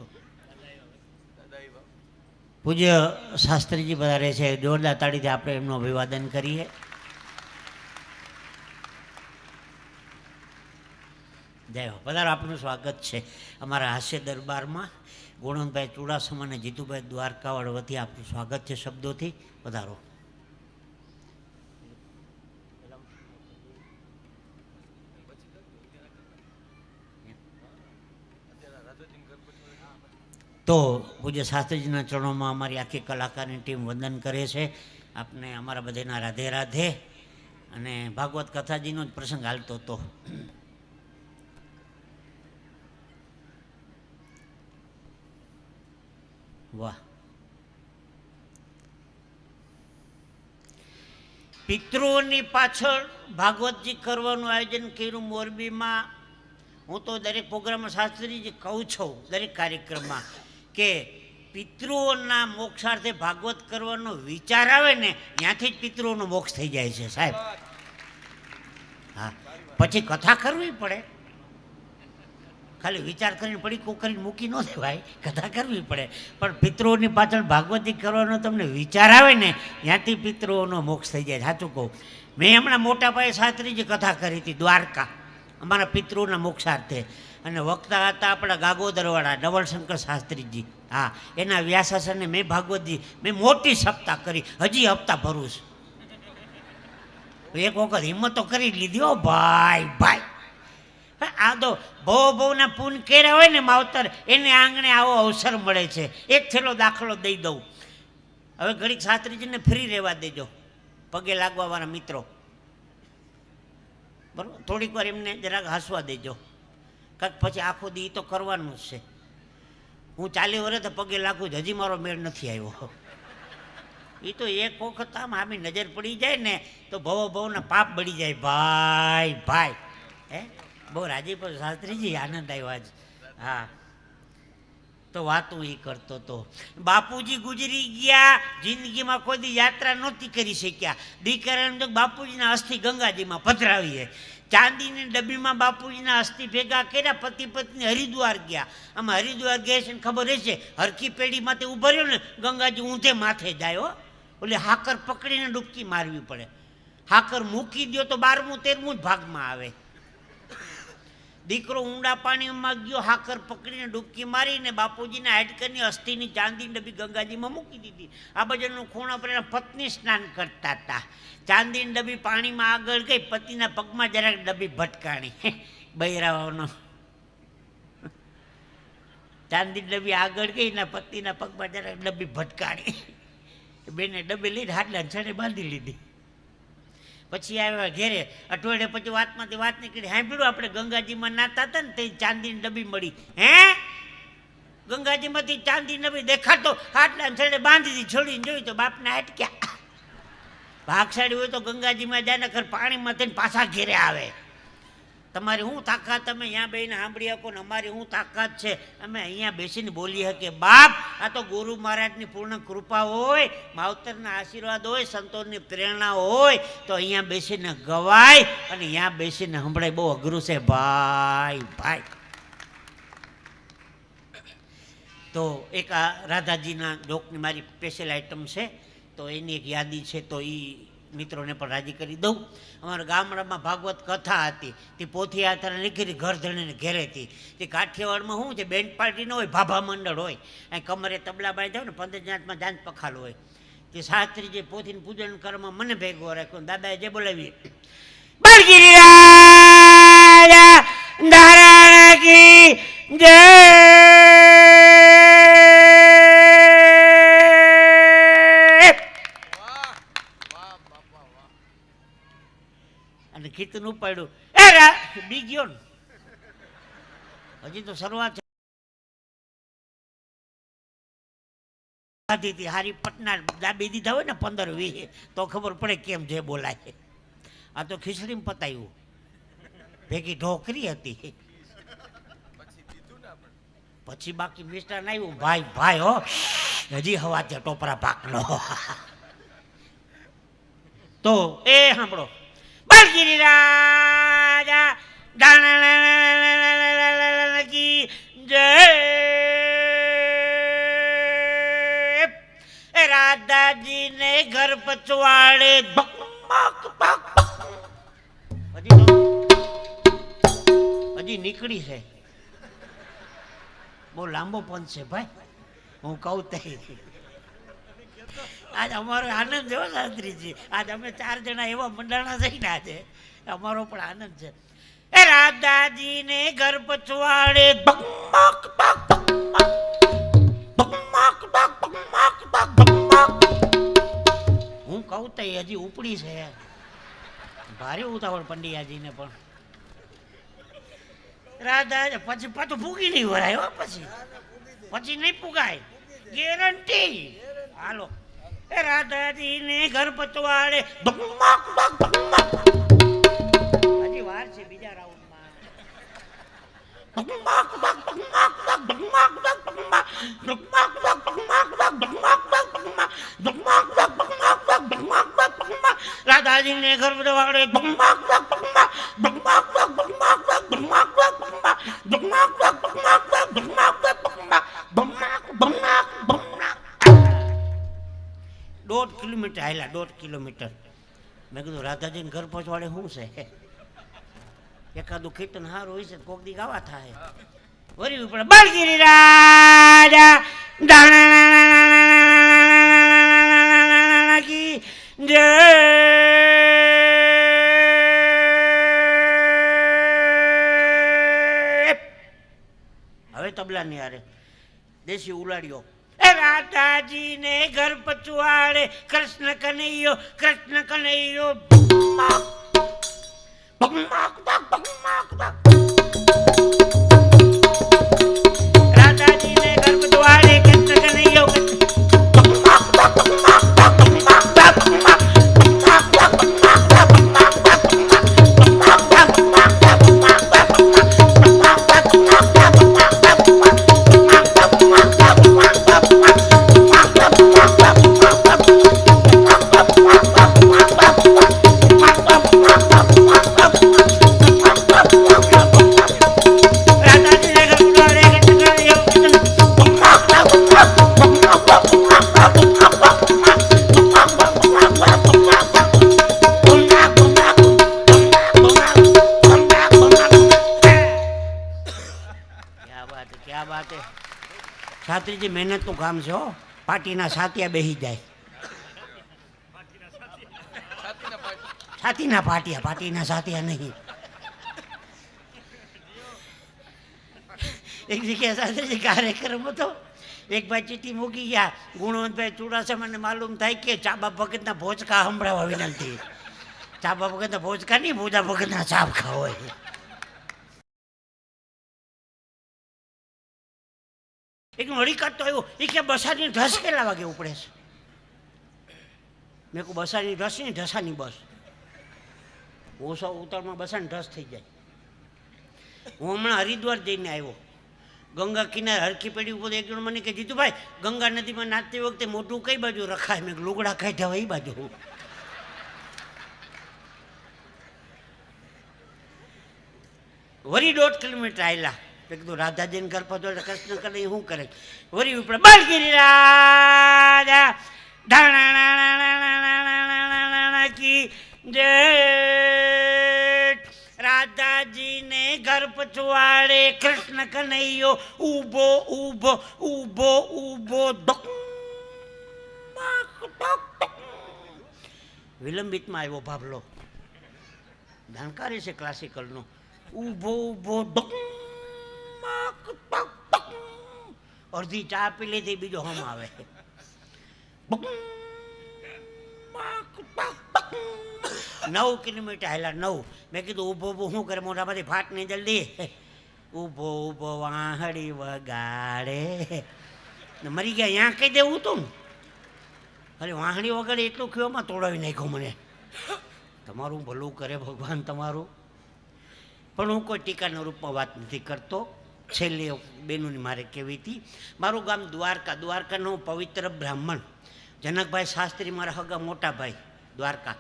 પૂજ્ય શાસ્ત્રીજી પધારે છે, જોરદાર તાળીથી આપણે એમનું અભિવાદન કરીએ. જય હો, પધારો, આપનું સ્વાગત છે અમારા હાસ્ય દરબારમાં. ગુણવંતભાઈ ચુડાસમા અને જીતુભાઈ દ્વારકાવાડ વતી આપનું સ્વાગત છે શબ્દોથી. પધારો. તો પૂજ્ય શાસ્ત્રીજીના ચરણોમાં અમારી આખી કલાકારની ટીમ વંદન કરે છે. આપને અમારા બધાના રાધે રાધે. અને ભાગવત કથાજીનો જ પ્રસંગ હાલતો હતો. વાહ, પિતૃઓની પાછળ ભાગવતજી કરવાનું આયોજન કર્યું મોરબીમાં. હું તો દરેક પ્રોગ્રામમાં શાસ્ત્રીજી કહું છું, દરેક કાર્યક્રમમાં, કે પિતૃઓના મોક્ષાર્થે ભાગવત કરવાનો વિચાર આવે ને ત્યાંથી જ પિતૃઓનો મોક્ષ થઈ જાય છે સાહેબ. હા, પછી કથા કરવી પડે, ખાલી વિચાર કરીને પડી કો કરીને મૂકી ન દેવાય, કથા કરવી પડે. પણ પિતૃઓની પાછળ ભાગવતી કરવાનો તમને વિચાર આવે ને ત્યાંથી પિતૃઓનો મોક્ષ થઈ જાય. સાચું કહું, મેં હમણાં મોટા પાયે શાસ્ત્રીજી કથા કરી હતી દ્વારકા અમારા પિતૃઓના મોક્ષાર્થે, અને વક્તા હતા આપણા ગાગોદરવાળા નવલશંકર શાસ્ત્રીજી. હા, એના વ્યાસાસને મેં ભાગવતજી મેં મોટી સપ્તાહ કરી, હજી હપ્તા ભરું છું. એક વખત હિંમત તો કરી લીધી હો ભાઈ. આ તો બહુના પૂન કર્યા હોય ને માવતર, એને આંગણે આવો અવસર મળે છે. એક છેલ્લો દાખલો દઈ દઉં. હવે ઘડીક શાસ્ત્રીજીને ફ્રી રહેવા દેજો, પગે લાગવાવાળા મિત્રો, બરાબર? થોડીક વાર એમને જરાક હસવા દેજો, કાંક પછી આખો દી તો કરવાનું જ છે. હું 40 વર્ષથી પગે લાગું, હજી મારો મેળ નથી આવ્યો. એ તો એક વખત આમ આમી નજર પડી જાય ને તો ભવના પાપ બળી જાય ભાઈ. હે, બહુ રાજી પર શાસ્ત્રીજી, આનંદ આવ્યો આજ. હા, તો વાતું એ કરતો હતો. બાપુજી ગુજરી ગયા, જિંદગીમાં કોઈ દી યાત્રા નહોતી કરી શક્યા. દીકરાને બાપુજીના અસ્થિ ગંગાજીમાં પધરાવીએ. ચાંદીની ડબ્બીમાં બાપુજીના અસ્થિ ભેગા કર્યા, પતિ પત્ની હરિદ્વાર ગયા. આમાં હરિદ્વાર ગયા છે ને ખબર રહેશે, હરખી પેઢીમાંથી ઉભા રહ્યો ને ગંગાજી ઊંધે માથે જાય હો. એટલે હાકર પકડીને ડૂબકી મારવી પડે. હાકર મૂકી દો તો 12મું 13મું જ ભાગમાં આવે. દીકરો ઊંડા પાણીમાં ગયો, હાકર પકડીને ડૂબકી મારીને બાપુજીના હાડકરની અસ્થિની ચાંદીની ડબ્બી ગંગાજીમાં મૂકી દીધી. આ બાજુનું ખૂણા પર પત્ની સ્નાન કરતા હતા. ચાંદીની ડબ્બી પાણીમાં આગળ ગઈ, પતિના પગમાં જરાક ડબ્બી ભટકાણી. બૈરાઓનો ચાંદીની ડબ્બી આગળ ગઈ ને પતિના પગમાં જરાક ડબ્બી ભટકાણી. બેને ડબ્બી લઈને હાડલાને છડે બાંધી લીધી. પછી આવ્યા ઘેરે, અઠવાડિયા પછી વાતમાંથી વાત નીકળી, સાંભળ્યું આપણે ગંગાજીમાં નાતા હતા ને તે ચાંદીની ડબ્બી મળી. હે, ગંગાજીમાંથી ચાંદીની ડબ્બી દેખાતો, હાટલા છેડે બાંધી દીધી. છોડીને જોયું તો બાપને અટક્યા. ભાગશાળી હોય તો ગંગાજીમાં જાય ને પાણીમાં થઈને પાછા ઘેરે આવે. તમારી શું તાકાત, તમે અહીંયા બેસીને સાંભળી શકો ને અમારી શું તાકાત છે, અમે અહીંયા બેસીને બોલી શકીએ. બાપ, આ તો ગુરુ મહારાજની પૂર્ણ કૃપા હોય, માવતરના આશીર્વાદ હોય, સંતોની પ્રેરણા હોય તો અહીંયા બેસીને ગવાય અને અહીંયા બેસીને સંભળાય. બહુ અઘરું છે ભાઈ. તો એક આ રાધાજીના જોકની મારી સ્પેશિયલ આઈટમ છે, તો એની એક યાદી છે, તો એ મિત્રોને પણ રાજી કરી દઉં. અમારા ગામડામાં ભાગવત કથા હતી, તે પોથી આધારે નીકળી ઘર ધણીને ઘેરેથી. તે કાઠિયાવાડમાં શું છે, બેન્ડ પાર્ટી ન હોય, ભાભા મંડળ હોય, અહીં કમરે તબલા બાંધી હોય ને 15 જાતમાં જાંજ પખાલ હોય. તે શાસ્ત્રીજી પોથીનું પૂજન કરવામાં મને ભેગો રાખ્યો. દાદાએ જે બોલાવી, બળગીરી રાજા ધારાણા કી જય. અને કીર્તન ઉપાડ્યું, એ બી ગયો ને, હજી તો શરૂઆત છે. હારી પટના દાબી દીધા હોય ને 15-20, તો ખબર પડે કેમ જે બોલાય. આ તો ખીચડીમાં પતાવ્યું, ભેગી ઢોકરી હતી, પછી બાકી મિષ્ટાન આવ્યું. ભાઈ ભાઈ હો, હજી હવા ત્યાં ટોપરા પાકનો. તો એ સાંભળો, બળગીરી રાજા કી જય. રાધાજીને ઘર પચવાડે હજી નીકળી છે. બહુ લાંબો પંથ છે ભાઈ, હું કહું તે. આજ અમારો આનંદ છે શાસ્ત્રીજી. આજ અમે 4 જણા એવા મંડાણા થઈને આજે અમારો પણ આનંદ છે. એ રાધાજીને ઘર પચવાડે હું કહું તો હજી ઉપડી છે. ભારે ઉતાવળ પંડ્યાજીને પણ. રાધા પછી પાછું ફૂગી નહીં વરાય હો, પછી નહીં ફૂગાય, ગેરંટી. હાલો, એ રાધાજીને ઘર પચવાડે. હજી વાર છે બીજા રાઉન્ડમાં. રાધાજીને ઘર પચવાડે દોઢ કિલોમીટર હાલ્યા, 1.5 કિલોમીટર. મેં કીધું રાધાજીને ઘર પહોંચવાડે શું છે, એકાદું કીર્તન સારું હોય છે, કોક દી ગાવા થાય. વરી પડે, બળગીરી રાજા કી જય. હવે તબલાની હારે દેશી ઉલાડ્યો. એ રાધાજીને ઘર પચવાડે કૃષ્ણ કનૈયો, કૃષ્ણ કનૈયો. રાધાજીને ઘર પચવાડે કૃષ્ણ કનૈયો. શાસ્ત્રીજી મહેનતનું કામ છે હો. પાટીના સાતિયા બેસી જાય. છાતીના પાટિયા, પાટીના સાતિયા નહીં. એક જગ્યાએ શાસ્ત્રીજી કાર્યક્રમ હતો, એક ભાઈ ચીઠી મૂકી ગયા. ગુણવંતભાઈ ચુડાસમાને માલુમ થાય કે ચાબા ભગતના ભોજકા સંભળાવવા વિનંતી. ચાબા ભગતના ભોજકા નહીં, ભોજા ભગતના ચાબકા હોય. એક હળીકાત તો આવ્યો, એ કે બસાની ઢસ કેટલા વાગે ઉપડે છે? મેં કહું બસાની ઢસ નહીં, ઢસાની બસ. ઓછો ઉતારમાં બસાની ઢસ થઈ જાય. હું હમણાં હરિદ્વાર જઈને આવ્યો, ગંગા કિનારે હરખી પેઢી ઉપર એક જણ મને કે જીતુભાઈ ગંગા નદીમાં નાચતી વખતે મોઢું કઈ બાજુ રખાય? મેં લુગડા કાઢ્યા હોય એ બાજુ. વરી 1.5 કિલોમીટર આવેલા, મેં કીધું રાધાજીને ઘર પધો એટલે કૃષ્ણ કરે શું કરે વરી ઉપડે બાલગીરી રાજા ઢાણા કી જય રાધાજીને ઘર પછવાડે કૃષ્ણ કનૈયો ઊભો ઊભો ઊભો ઊભો વિલંબિતમાં આવ્યો ભાભલો જાણકારી છે ક્લાસિકલનો ઊભો ઊભો અડધી ચા પી લીધી બીજો હમ આવે 9 કિલોમીટર હાલ્યા 9 મેં કીધું ઊભો ઊભો શું કરે મોઢામાંથી ફાટ નહીં જલ્દી ઊભો ઊભો વાહડી વગાડે મરી ગયા ત્યાં કહી દેવું હતું ને અરે વાહણી વગાડે એટલું ખીઓમાં તોડાવી નાખ્યો મને તમારું ભલું કરે ભગવાન તમારું પણ હું કોઈ ટીકાના રૂપમાં વાત નથી કરતો છેલ્લી બેનોની મારે કહેવી હતી મારું ગામ દ્વારકા દ્વારકાનો પવિત્ર બ્રાહ્મણ જનકભાઈ શાસ્ત્રી મારા હગા મોટા ભાઈ દ્વારકા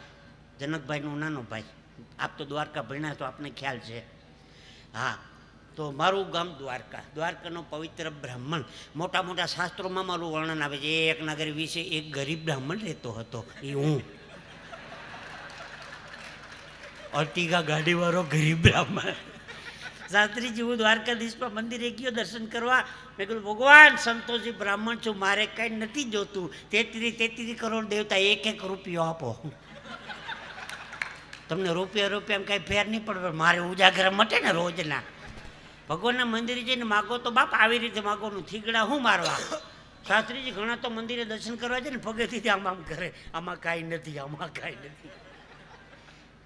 જનકભાઈનો નાનો ભાઈ આપ તો દ્વારકા ભણ્યા તો આપને ખ્યાલ છે હા તો મારું ગામ દ્વારકા દ્વારકાનો પવિત્ર બ્રાહ્મણ મોટા મોટા શાસ્ત્રોમાં મારું વર્ણન આવે છે એક નગર વિશે એક ગરીબ બ્રાહ્મણ રહેતો હતો એ હું અર્ટિગા ગાડીવાળો ગરીબ બ્રાહ્મણ શાસ્ત્રીજી હું દ્વારકાધીશમાં મંદિરે ગયો દર્શન કરવા મેં કહ્યું ભગવાન સંતોષી બ્રાહ્મણ છું મારે કાંઈ નથી જોતું 33 કરોડ દેવતા એક રૂપિયો આપો તમને રૂપિયા કાંઈ ફેર નહીં પડે મારે ઉજાગરા મટે ને રોજના ભગવાનના મંદિરે જઈને માગો તો બાપ આવી રીતે માગોનું થીગડા હું મારવા શાસ્ત્રીજી ઘણા તો મંદિરે દર્શન કરવા છે ને પગેથી આમ આમ કરે આમાં કાંઈ નથી આમાં કાંઈ નથી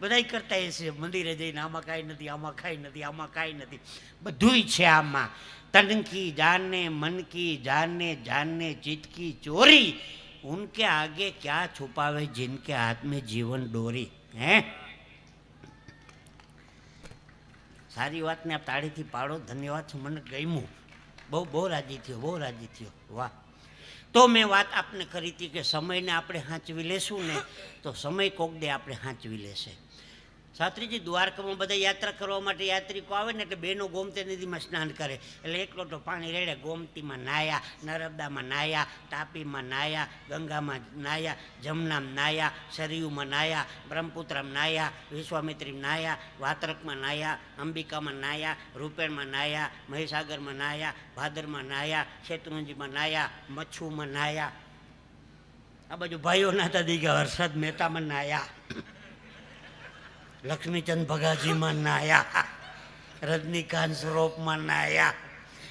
બધાય કરતા એ છે મંદિરે જઈને આમાં કાંઈ નથી આમાં કાંઈ નથી આમાં કાંઈ નથી બધુંય છે આમાં તન કી જાને મન કી જાને જાને ચિત્ત કી ચોરી ઉનકે આગે ક્યાં છુપાવે जिनके हाथ में जीवन डोरी હે સારી વાતને આપ તાળીથી પાડો ધન્યવાદ છું મને ગમ્યું બહુ રાજી થયો વાહ તો મેં વાત આપને કરી હતી કે સમયને આપણે સાચવી લેશું ને તો સમય કોક દે આપણે સાચવી લેશે શાસ્ત્રીજી દ્વારકામાં બધા યાત્રા કરવા માટે યાત્રિકો આવે ને એટલે બેનો ગોમતી નદીમાં સ્નાન કરે એટલે એક લોટો પાણી રેડે ગોમતીમાં નાયા નર્મદામાં નાયા તાપીમાં નાયા ગંગામાં નાયા જમનામાં નાયા સરયુમાં નાયા બ્રહ્મપુત્રમાં નાયા વિશ્વામિત્રીમાં નાયા વાત્રકમાં નાયા અંબિકામાં નાયા રૂપેણમાં નાયા મહીસાગરમાં નાયા ભાદરમાં નાયા શેત્રુંજીમાં નાયા મચ્છુમાં નાયા આ બાજુ ભાઈઓ નાતા દીઘા હર્ષદ મહેતામાં નાયા લક્ષ્મીચંદ ભગાજીમાં નાયા રજનીકાંત સરોપમાં નાયા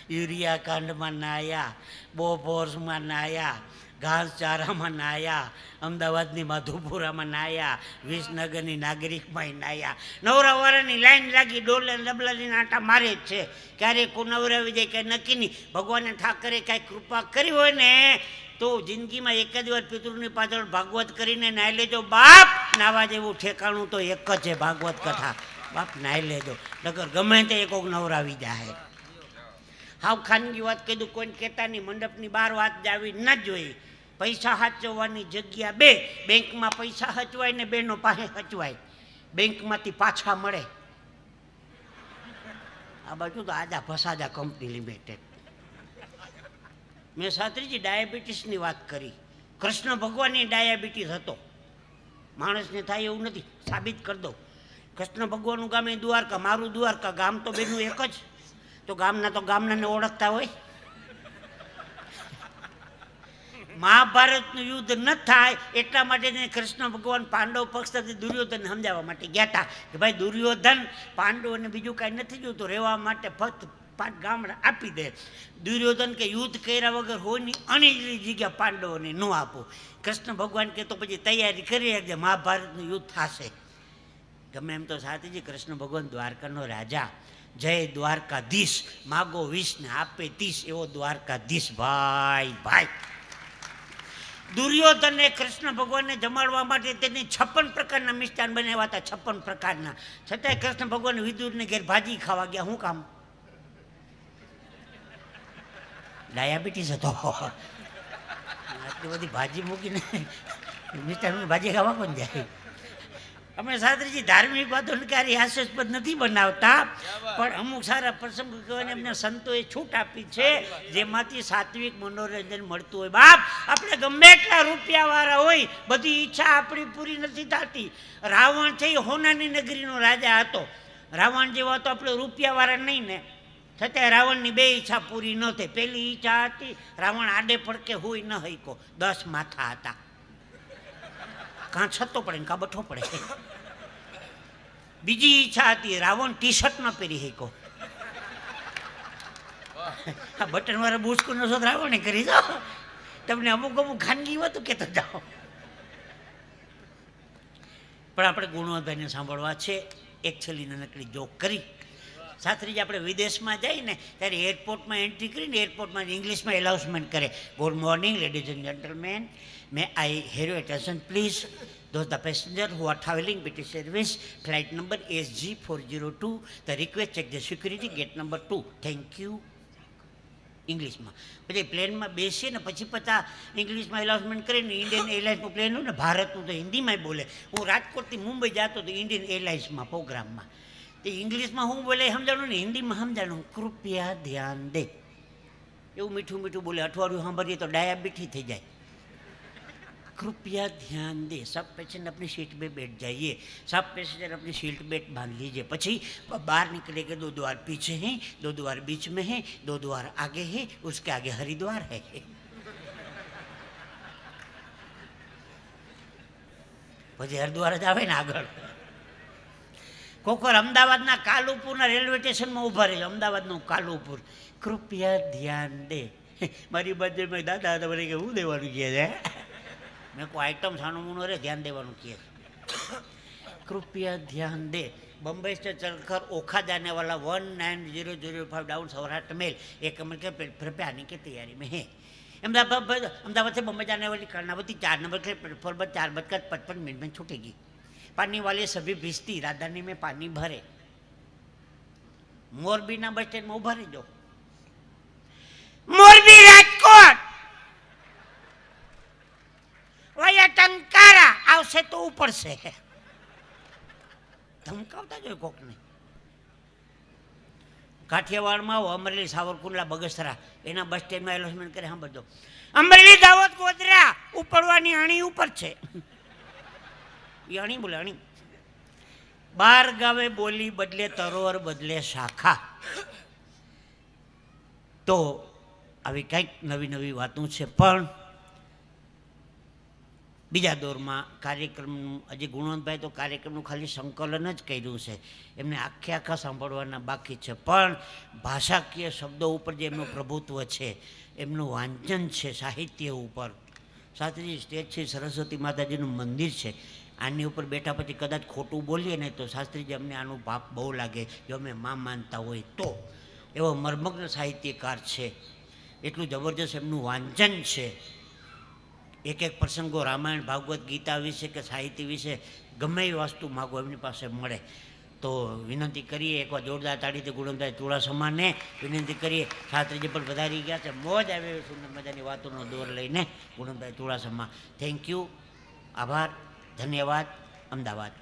યુરિયા કાંડમાં નાયા બોફોર્સમાં નાયા ઘાસચારામાં નાયા અમદાવાદની માધુપુરામાં નાયા વિસનગરની નાગરિકમાં નાયા નવરાવાળાની લાઈન લાગી ડોલે ડબલાની આટા મારે જ છે ક્યારેક કોઈ નવરાવી જાય કંઈ નક્કી નહીં ભગવાને ઠાકરે કાંઈ કૃપા કરી હોય ને તો જિંદગીમાં એક જ વાર પિતૃની પાછળ ભાગવત કરીને નાહી લેજો બાપ નાવા જેવું ઠેકાણું તો એક જ છે ભાગવત કથા બાપ નાહી લેજો નકર ગમે તે એક નવરાવી જાય હાવ ખાનગી વાત કીધું કોઈને કહેતાની મંડપની બહાર વાત જાવી ન જોઈએ પૈસા સાચવવાની જગ્યા બે બેંકમાં પૈસા હચવાય ને બેનો પાસે હચવાય બેંકમાંથી પાછા મળે આ બાજુ તો આજા ફસાજા કંપની લિમિટેડ મેં શાસ્ત્રીજી ડાયાબિટીસની વાત કરી કૃષ્ણ ભગવાનની ડાયાબિટીસ હતો માણસને થાય એવું નથી સાબિત કરી દઉં કૃષ્ણ ભગવાનનું ગામ એ દ્વારકા મારું દ્વારકા ગામ તો બેનું એક જ તો ગામનાને ઓળખતા હોય મહાભારતનું યુદ્ધ ન થાય એટલા માટે કૃષ્ણ ભગવાન પાંડવ પક્ષથી દુર્યોધન સમજાવવા માટે ગયા હતા કે ભાઈ દુર્યોધન પાંડવોને બીજું કાંઈ નથી જોતું રહેવા માટે ફક્ત 5 ગામડા આપી દે દુર્યોધન કે યુદ્ધ કર્યા વગર હોય ની અનેલી જગ્યા પાંડવોને ન આપો કૃષ્ણ ભગવાન કે તો પછી તૈયારી કરી રાખજે મહાભારતનું યુદ્ધ થશે ગમે એમ તો સાથીજી કૃષ્ણ ભગવાન દ્વારકાનો રાજા જય દ્વારકાધીશ માગો 20 ને આપે 30 એવો દ્વારકાધીશ ભાઈ દુર્યોધને કૃષ્ણ ભગવાનને જમાડવા માટે તેની 56 પ્રકારના મિષ્ટાન બનાવ્યા હતા 56 પ્રકારના છતાંય કૃષ્ણ ભગવાન વિદુરને ઘેર ભાજી ખાવા ગયા શું કામ ડાયાબિટીસ હતો આટલી બધી ભાજી મૂકીને મિષ્ટાન ભાજી ખાવા કોણ જાય અમે શાસ્ત્રીજી ધાર્મિક વાતો ક્યારે હાસ્યાસ્પદ નથી બનાવતા, પણ અમુક સારા પ્રસંગો કહેવાને એમને સંતોએ છૂટ આપી છે, જેમાંથી સાત્વિક મનોરંજન મળતું હોય. બાપ, આપણે ગમે એટલા રૂપિયાવાળા હોય, બધી ઈચ્છા આપણી પૂરી નથી થતી. રાવણ છે એ હોનાની નગરીનો રાજા હતો. રાવણ જેવો તો આપણે રૂપિયાવાળા નહીં ને, છતાં રાવણની બે ઈચ્છા પૂરી ન થઈ. પહેલી ઈચ્છા હતી, રાવણ આડે પડકે હોય ન હઈકો, 10 માથા હતા, કાં છતો પડે ને કાં બઠો પડે. બીજી ઈચ્છા હતી, રાવણ ટી શર્ટ ન પહેરી હઈકો. આ બટન વાળા બુસકુ નો શોધ રાવણે કરી જાઓ. તમને અમુક અમુક ખાનગી વાતું કહેતો જાઓ. પણ આપણે ગુણવંતભાઈને સાંભળવા છે. એક છેલ્લી નાનકડી જોક કરી. શાસ્ત્રીજી આપણે વિદેશમાં જઈએ ને ત્યારે એરપોર્ટમાં એન્ટ્રી કરીને એરપોર્ટમાં ઇંગ્લિશમાં એનાઉન્સમેન્ટ કરે, good morning ladies and gentleman, May I hair you attention please, those the passenger who are traveling British Airways flight number SG402, the request check the security gate number 2, thank you. ઇંગ્લિશમાં પછી પ્લેનમાં બેસીએ ને પછી ઇંગ્લિશમાં announcement કરીને Indian એરલાઇન્સનું plane હોય ને, ભારતનું તો હિન્દીમાં બોલે. હું રાજકોટથી મુંબઈ જતો તો ઇન્ડિયન એરલાઇન્સમાં પ્રોગ્રામમાં, તે ઇંગ્લિશમાં હું બોલે સમજાણું ને હિન્દીમાં સમજાણું, કૃપયા ધ્યાન દે, એવું મીઠું મીઠું બોલે. અઠવાડિયું સાંભળીએ તો ડાયાબિટીસ થઈ જાય. कृपया ध्यान दे, सब पेशेंट अपनी सीट पे बैठ जाइए, सब पैसेंजर अपनी सीट बेल्ट बांध लीजिए. પછી बाहर निकले के 2 द्वार पीछे हैं, 2 द्वार बीच में है, 2 द्वार आगे है, उसके आगे हरिद्वार है. પછી હરિદ્વાર જ આવે ને આગળ. કોકર અમદાવાદના કાલુપુરના રેલવે સ્ટેશનમાં ઊભા રહેજો, અમદાવાદનું કાલુપુર, કૃપયા ધ્યાન દે. મારી બાજુ મેં દાદા મને કે હું દેવાનું કહે છે. મેં કોઈ આઈટમ છાનું મૂનો રે ધ્યાન દેવાનું કહે. कृपया ध्यान दे, बम्बई से चलकर ओखा जाने वाला 19005 डाउन सौराष्ट्र मेल एक कमर के प्लेटफॉर्म पे आने की तैयारी में है. अहमदाबाद से बम्बई जाने वाली कर्णावती 4 नंबर के प्लेटफॉर्म पर 4:55 में छूटेगी. पानी वाले सभी भिजती राजधानी में पानी भरे. मोरबीना बस स्टेન્ડ में उभा रहीजो. मोरबी રાજકોટ वया टंकारा आवशे तो ऊपर से ધમકાવતા જોઈએ કોકને. કાઠિયાવાડમાં અમરેલી સાવરકુંડલા બગસરા એના બસ સ્ટેન્ડમાં એનાઉન્સમેન્ટ કરે, હા બધો અમરેલી દાહોદ ગોધરા ઉપડવાની અણી ઉપર છે. એ અણી બોલે અણી. 12 ગાવે બોલી બદલે તરોવર બદલે શાખા. તો આવી કંઈક નવી નવી વાતો છે. પણ બીજા દોરમાં કાર્યક્રમનું હજી ગુણવંતભાઈ તો કાર્યક્રમનું ખાલી સંકલન જ કર્યું છે, એમને આખા સાંભળવાના બાકી છે. પણ ભાષાકીય શબ્દો ઉપર જે એમનું પ્રભુત્વ છે, એમનું વાંચન છે સાહિત્ય ઉપર. શાસ્ત્રીજી સ્ટેજ છે, સરસ્વતી માતાજીનું મંદિર છે, આની ઉપર બેઠા પછી કદાચ ખોટું બોલીએ ને તો શાસ્ત્રીજી અમને આનું પાપ બહુ લાગે, જો અમે માં માનતા હોય તો. એવો મર્મગ્ન સાહિત્યકાર છે, એટલું જબરજસ્ત એમનું વાંચન છે. એક એક પ્રસંગો રામાયણ ભાગવત ગીતા વિશે કે સાહિત્ય વિશે ગમે એ વસ્તુ માગો એમની પાસે મળે. તો વિનંતી કરીએ એકવાર જોરદાર તાળીથી ગુણવંતભાઈ ચુડાસમાને વિનંતી કરીએ. શાસ્ત્રીજી પણ વધારી ગયા છે, મોજ આવે સુંદર મજાની વાતોનો દોર લઈને ગુણવંતભાઈ ચુડાસમા. થેન્ક યુ, આભાર, ધન્યવાદ. અમદાવાદ.